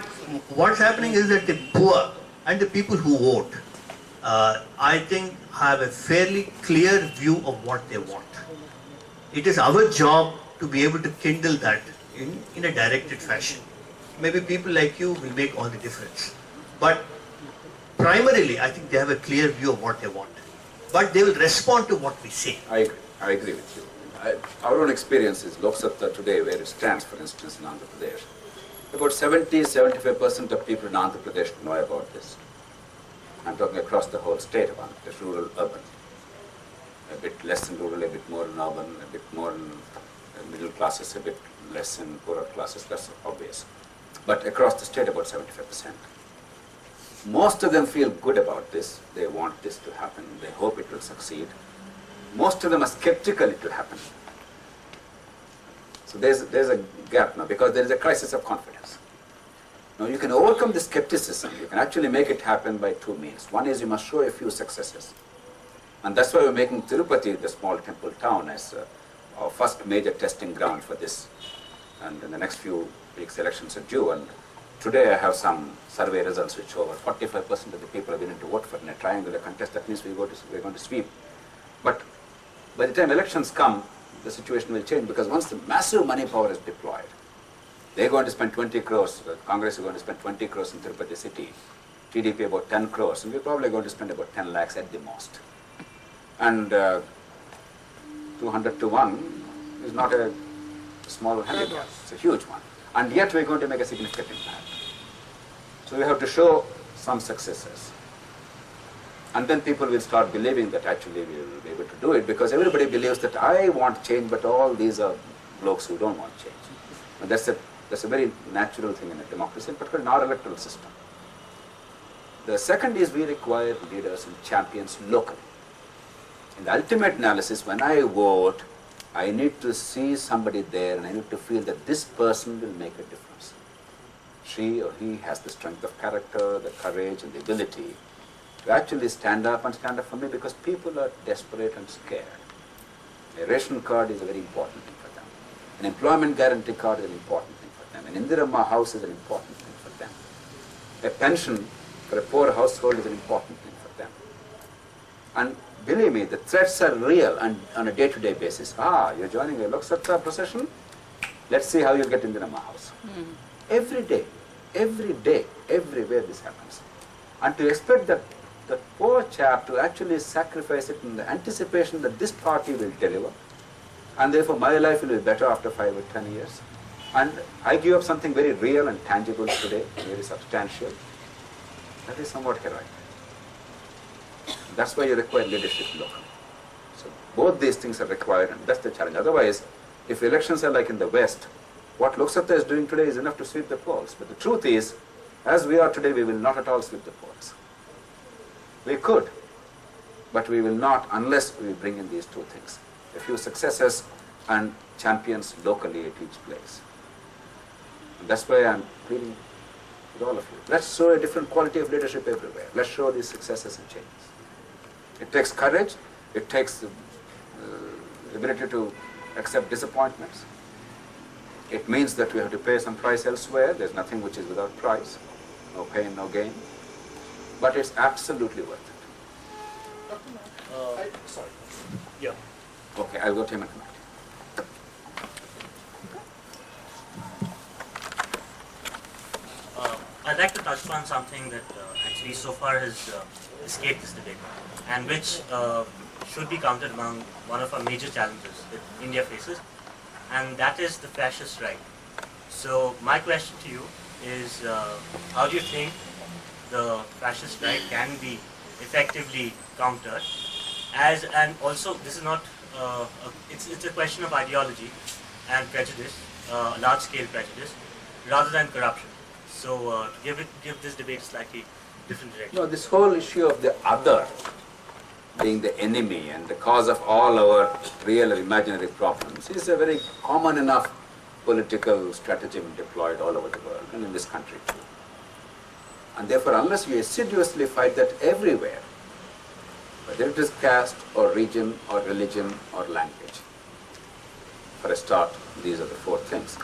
what's happening is that the poor and the people who vote, I think have a fairly clear view of what they want. It is our job to be able to kindle that in a directed fashion. Maybe people like you will make all the difference. But primarily, I think they have a clear view of what they want. But they will respond to what we say. I agree with you. Our own experience is Lok Sabha today, where it stands, for instance, in Andhra Pradesh. About 70-75% of people in Andhra Pradesh know about this. I'm talking across the whole state of Andhra Pradesh, rural, urban. A bit less in rural, a bit more in urban, a bit more in middle classes, a bit less in poorer classes, that's obvious. But across the state, about 75%. Most of them feel good about this. They want this to happen. They hope it will succeed. Most of them are skeptical it will happen. So there's a gap now because there is a crisis of confidence. Now you can overcome the skepticism. You can actually make it happen by two means. One is you must show a few successes. And that's why we're making Tirupati, the small temple town, as our first major testing ground for this. And in the next few weeks, elections are due. And today I have some survey results which show over 45% of the people are willing to vote for in a triangular contest. That means we're going to sweep. But by the time elections come, the situation will change because once the massive money power is deployed, they're going to spend 20 crores, Congress is going to spend 20 crores in Tirupati city, TDP about 10 crores, and we're probably going to spend about 10 lakhs at the most. And 200 to 1 is not a small handicap, it's a huge one. And yet we're going to make a significant impact. So we have to show some successes. And then people will start believing that actually we will be able to do it because everybody believes that I want change, but all these are blokes who don't want change. And that's a very natural thing in a democracy, in particular in our electoral system. The second is we require leaders and champions locally. In the ultimate analysis, when I vote, I need to see somebody there and I need to feel that this person will make a difference. She or he has the strength of character, the courage and the ability to actually stand up for me because people are desperate and scared. A ration card is a very important thing for them. An employment guarantee card is an important thing for them. An Indirama house is an important thing for them. A pension for a poor household is an important thing for them. And believe me, the threats are real and on a day-to-day basis. You're joining a Lok Sabha procession? Let's see how you'll get Indirama house. Every day, everywhere this happens. And to expect that the poor chap to actually sacrifice it in the anticipation that this party will deliver, and therefore my life will be better after 5 or 10 years. And I give up something very real and tangible today, very substantial. That is somewhat heroic. That's why you require leadership locally. So both these things are required, and that's the challenge. Otherwise, if elections are like in the West, what Lok Sabha is doing today is enough to sweep the polls. But the truth is, as we are today, we will not at all sweep the polls. We could, but we will not unless we bring in these two things. A few successes and champions locally at each place. And that's why I'm pleading with all of you. Let's show a different quality of leadership everywhere. Let's show these successes and changes. It takes courage. It takes the ability to accept disappointments. It means that we have to pay some price elsewhere. There's nothing which is without price. No pain, no gain. But it's absolutely worth it. Sorry. Yeah. Okay, I'll go to him and come back. I'd like to touch upon something that actually so far has escaped this debate and which should be counted among one of our major challenges that India faces, and that is the fascist right. So my question to you is, how do you think the fascist right can be effectively countered? And also this is not, it's a question of ideology and prejudice, large-scale prejudice, rather than corruption. So to give this debate a slightly different direction. No, this whole issue of the other being the enemy and the cause of all our real or imaginary problems is a very common enough political stratagem deployed all over the world and in this country too. And therefore, unless we assiduously fight that everywhere, whether it is caste or region or religion or language, for a start, these are the four things.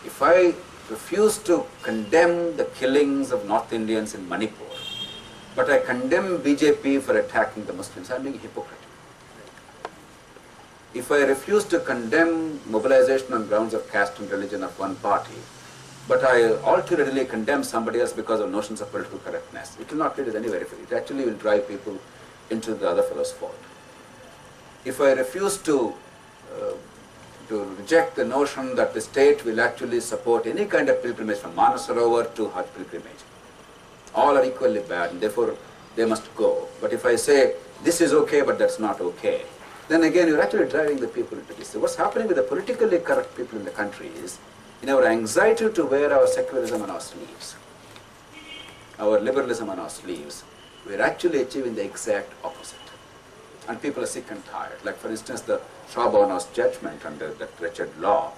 If I refuse to condemn the killings of North Indians in Manipur, but I condemn BJP for attacking the Muslims, I am being hypocritical. If I refuse to condemn mobilization on grounds of caste and religion of one party, but I alternately condemn somebody else because of notions of political correctness, it will not lead us anywhere. It actually will drive people into the other fellow's fault. If I refuse to reject the notion that the state will actually support any kind of pilgrimage from Manasarovar to Hajj pilgrimage, all are equally bad and therefore they must go. But if I say this is okay but that's not okay, then again you're actually driving the people into this. So what's happening with the politically correct people in the country is, in our anxiety to wear our secularism on our sleeves, our liberalism on our sleeves, we're actually achieving the exact opposite. And people are sick and tired. Like for instance, the Shawbana's judgment under that wretched law,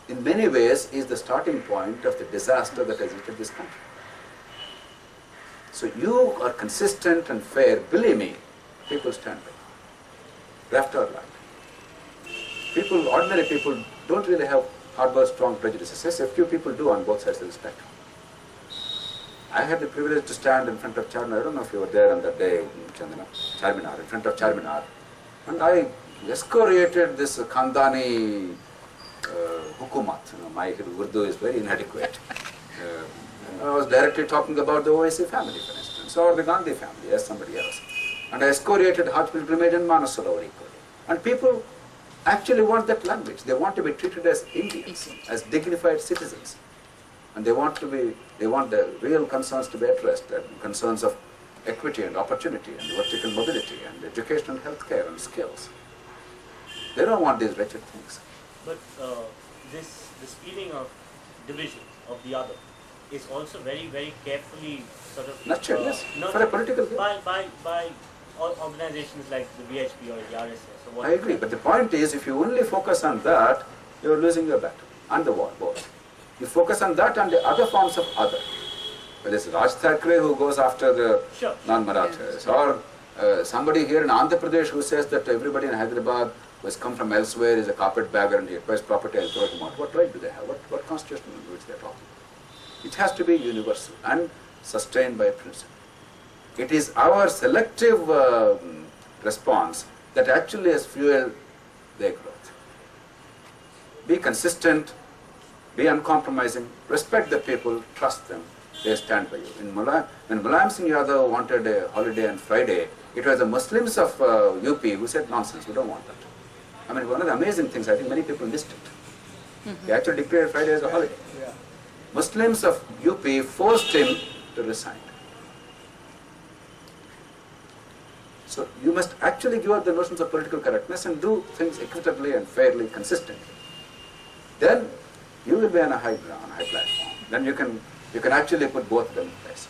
in many ways is the starting point of the disaster that has hit this country. So you are consistent and fair, believe me, people stand by you, left or right. People, ordinary people, don't really have harbor strong prejudices. Yes, a few people do on both sides of the spectrum. I had the privilege to stand in front of Charminar. I don't know if you were there on that day, Chandana, Charminar, in front of Charminar. And I excoriated this Khandani hukumat. My Urdu is very inadequate. I was directly talking about the OIC family, for instance, or the Gandhi family, as somebody else. And I excoriated Hajj pilgrimage and Manasarovar equally. And people actually want that language. They want to be treated as Indians, as dignified citizens. And they want the real concerns to be addressed, the concerns of equity and opportunity and vertical mobility and education and healthcare and skills. They don't want these wretched things. But this feeling of division of the other is also very, very carefully sort of nurtured, yes, for a political game. by organizations like the BHP or the RSS. Or what I agree, but the point is, if you only focus on that, you are losing your battle and the war both. You focus on that and the other forms of other. Whether it's Raj Thackeray who goes after the non-Marathas, or somebody here in Andhra Pradesh who says that everybody in Hyderabad who has come from elsewhere is a carpetbagger and he acquires property and throw him out. What right do they have? What constitution in which they are talking? It has to be universal and sustained by a principle. It is our selective response that actually has fueled their growth. Be consistent, be uncompromising, respect the people, trust them, they stand by you. When Mulayam Singh Yadav wanted a holiday on Friday, it was the Muslims of UP who said, nonsense, we don't want that. I mean, one of the amazing things, I think many people missed it. They actually declared Friday as a holiday. Yeah. Muslims of UP forced him to resign. So you must actually give up the notions of political correctness and do things equitably and fairly, consistently. Then you will be on a high ground, high platform. Then you can actually put both of them in place.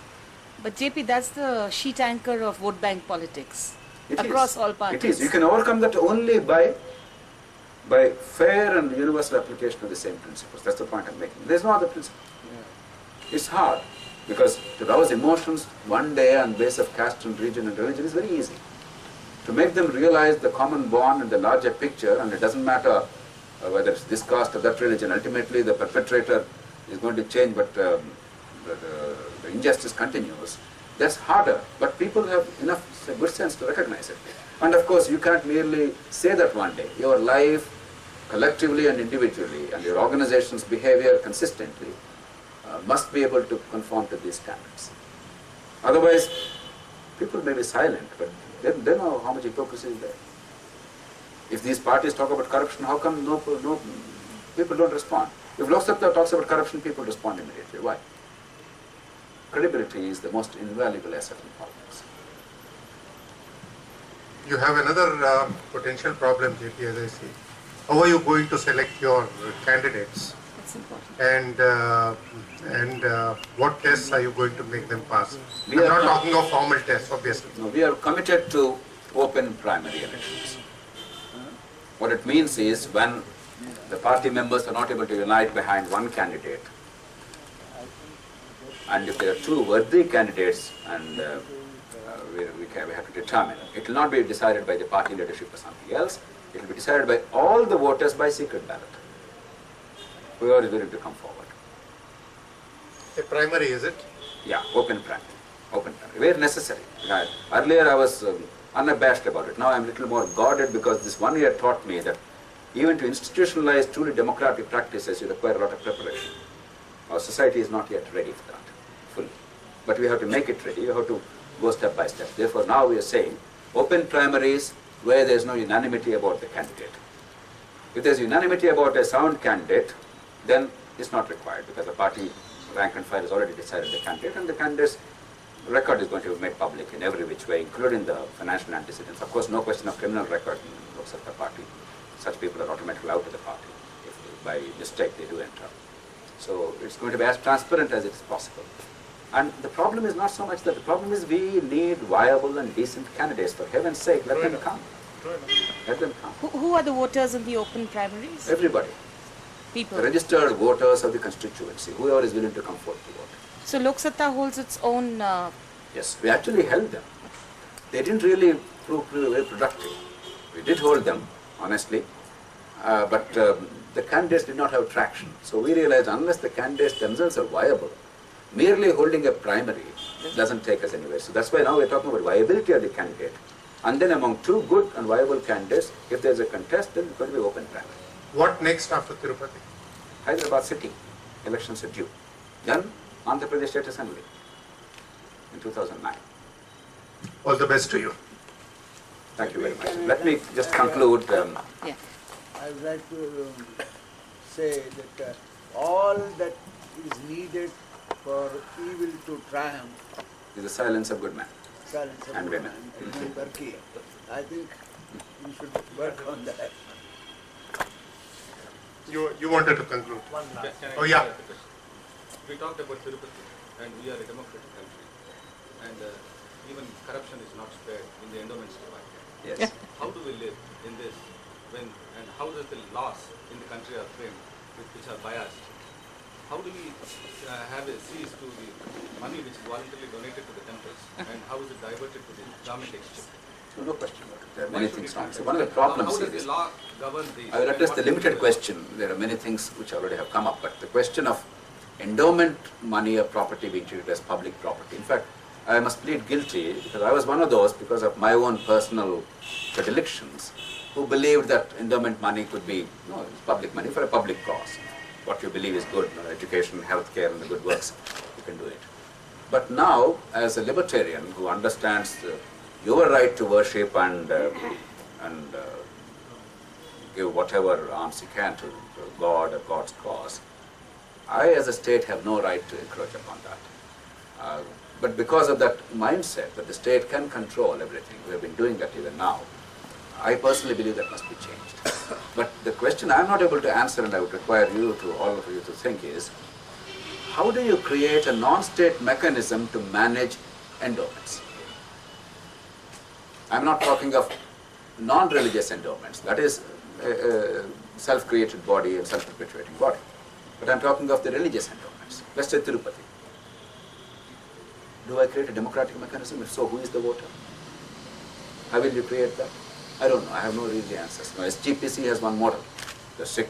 But JP, that's the sheet anchor of vote bank politics It across is. all parties. It is. You can overcome that only by fair and universal application of the same principles. That's the point I'm making. There's no other principle. Yeah. It's hard because to rouse emotions one day on the basis of caste and region and religion is very easy. To make them realize the common bond and the larger picture, and it doesn't matter whether it's this caste or that religion, ultimately the perpetrator is going to change, but the injustice continues. That's harder, but people have enough good sense to recognize it. And of course, you can't merely say that one day. Your life, collectively and individually, and your organization's behavior consistently must be able to conform to these standards. Otherwise, people may be silent, but they know how much hypocrisy is there. If these parties talk about corruption, how come no people don't respond? If Lok Sabha talks about corruption, people respond immediately. Why? Credibility is the most invaluable asset in politics. You have another potential problem, JP, as I see. How are you going to select your candidates? That's important. And what tests are you going to make them pass? We I'm are not not- talking of formal tests, obviously. No, we are committed to open primary elections. What it means is when the party members are not able to unite behind one candidate, and if there are two worthy candidates, and we have to determine, it will not be decided by the party leadership or something else, it will be decided by all the voters by secret ballot, whoever is willing to come forward. A primary, is it? Yeah, open primary. Open primary, where necessary. Earlier I was unabashed about it. Now I am a little more guarded because this 1 year taught me that even to institutionalize truly democratic practices, you require a lot of preparation. Our society is not yet ready for that fully. But we have to make it ready. We have to go step by step. Therefore, now we are saying open primaries where there is no unanimity about the candidate. If there is unanimity about a sound candidate, then it's not required because the party rank and file has already decided the candidate, and the candidate's record is going to be made public in every which way, including the financial antecedents. Of course, no question of criminal record in Lok Sabha party. Such people are automatically out of the party if by mistake they do enter. So it's going to be as transparent as it is possible. And the problem is not so much that, the problem is we need viable and decent candidates. For heaven's sake, let them come. Let them come. Who are the voters in the open primaries? Everybody. People. The registered voters of the constituency, whoever is willing to come forth to vote. So Lok Sabha holds its own. Yes, we actually held them. They didn't really prove very productive. We did hold them, honestly, but the candidates did not have traction. So we realized unless the candidates themselves are viable, merely holding a primary doesn't take us anywhere. So that's why now we're talking about viability of the candidate. And then among two good and viable candidates, if there's a contest, then it's going to be open primary. What next after Tirupati? Hyderabad city, elections are due. Then Andhra Pradesh State Assembly in 2009. All the best to you. Thank you very much. Let me just conclude. Yeah. I would like to say that all that is needed for evil to triumph Is the silence of good men. silence of And women. and Turkey. I think we should work on that. You wanted to conclude. One last. Oh, yeah. We talked about Tirupati, and we are a democratic country, and even corruption is not spared in the endowments department. Yes. How do we live in this when, and how does the laws in the country are framed which are biased? How do we have a cease to the money which is voluntarily donated to the temples, and how is it diverted to the government exchequer? So no question about it. There are many things wrong. So one of the problems How does is the law govern these? I will and address what the is limited question. There are many things which already have come up, but the question of endowment money or property being treated as public property. In fact, I must plead guilty because I was one of those, because of my own personal predilections, who believed that endowment money could be it's public money for a public cause. What you believe is good, education, healthcare, and the good works, you can do it. But now, as a libertarian who understands your right to worship and give whatever alms you can to God or God's cause, I as a state have no right to encroach upon that. But because of that mindset that the state can control everything, we have been doing that even now, I personally believe that must be changed. But the question I'm not able to answer, and I would require you to, all of you to think, is how do you create a non-state mechanism to manage endowments? I'm not talking of non-religious endowments, that is a self-created body and self-perpetuating body. But I'm talking of the religious endowments. Let's say Tirupati. Do I create a democratic mechanism? If so, who is the voter? How will you create that? I don't know. I have no easy answers. Now, SGPC has one model. The Sikh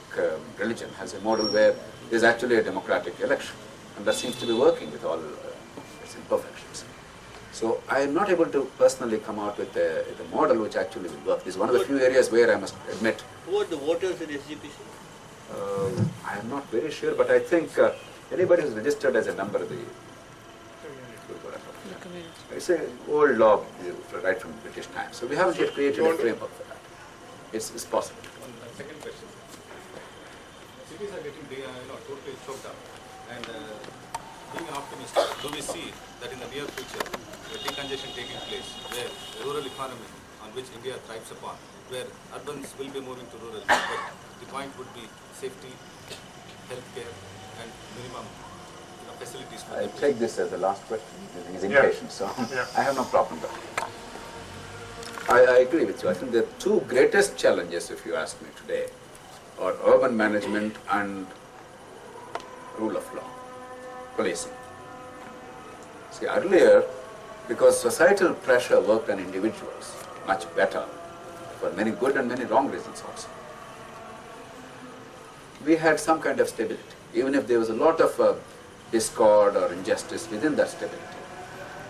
religion has a model where there is actually a democratic election. And that seems to be working with all its imperfections. So I am not able to personally come out with a model which actually will work. This is one of the few areas where I must admit. Who are the voters in SGPC? I am not very sure, but I think anybody who's registered as a member of the it's an old law right from British times. So we haven't yet created a framework for that. It's possible. Second question. Cities are getting totally choked up, and being an optimist, do we see that in the near future, a decongestion taking place, where the rural economy on which India thrives upon, where urbans will be moving to rural, but the point would be safety, healthcare, and minimum facilities for I them. take this as the last question. He's Yeah. impatient, so Yeah. I have no problem with it. I agree with you. I think the two greatest challenges, if you ask me today, are urban management and rule of law, policing. See, earlier, because societal pressure worked on individuals much better, for many good and many wrong reasons also, we had some kind of stability, even if there was a lot of discord or injustice within that stability.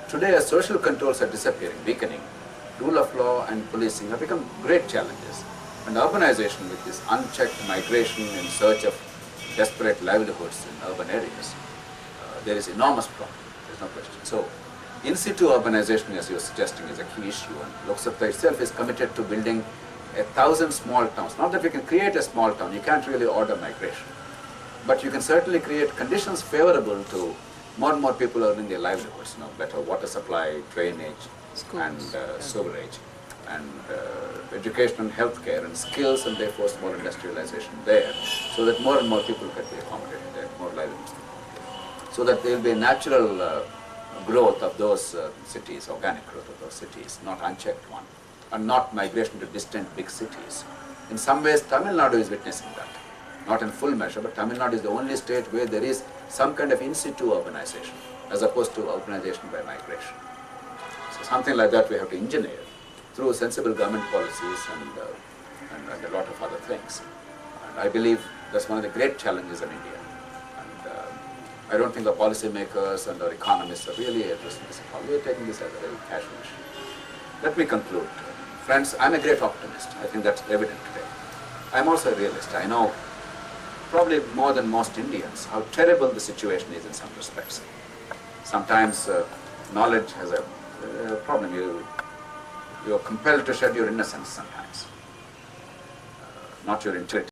Today, as social controls are disappearing, weakening, rule of law and policing have become great challenges. And urbanization, with this unchecked migration in search of desperate livelihoods in urban areas, there is enormous problem, there's no question. So, in situ urbanization, as you were suggesting, is a key issue, and Lok Sabha itself is committed to building 1,000 small towns. Not that we can create a small town, you can't really order migration, but you can certainly create conditions favorable to more and more people earning their livelihoods, better water supply, drainage, and sewerage, and education and healthcare, and skills, and therefore small industrialization there, so that more and more people can be accommodated there, more livelihoods. So that there will be a natural growth of those cities, organic growth of those cities, not unchecked one, and not migration to distant big cities. In some ways, Tamil Nadu is witnessing that. Not in full measure, but Tamil Nadu is the only state where there is some kind of in situ urbanization, as opposed to urbanization by migration. So something like that we have to engineer through sensible government policies and a lot of other things. And I believe that's one of the great challenges in India. And I don't think the policymakers and our economists are really addressing this at all. We are taking this as a very casual issue. Let me conclude. Friends, I'm a great optimist. I think that's evident today. I'm also a realist. I know, probably more than most Indians, how terrible the situation is in some respects. Sometimes knowledge has a problem. You're compelled to shed your innocence sometimes, not your intellect.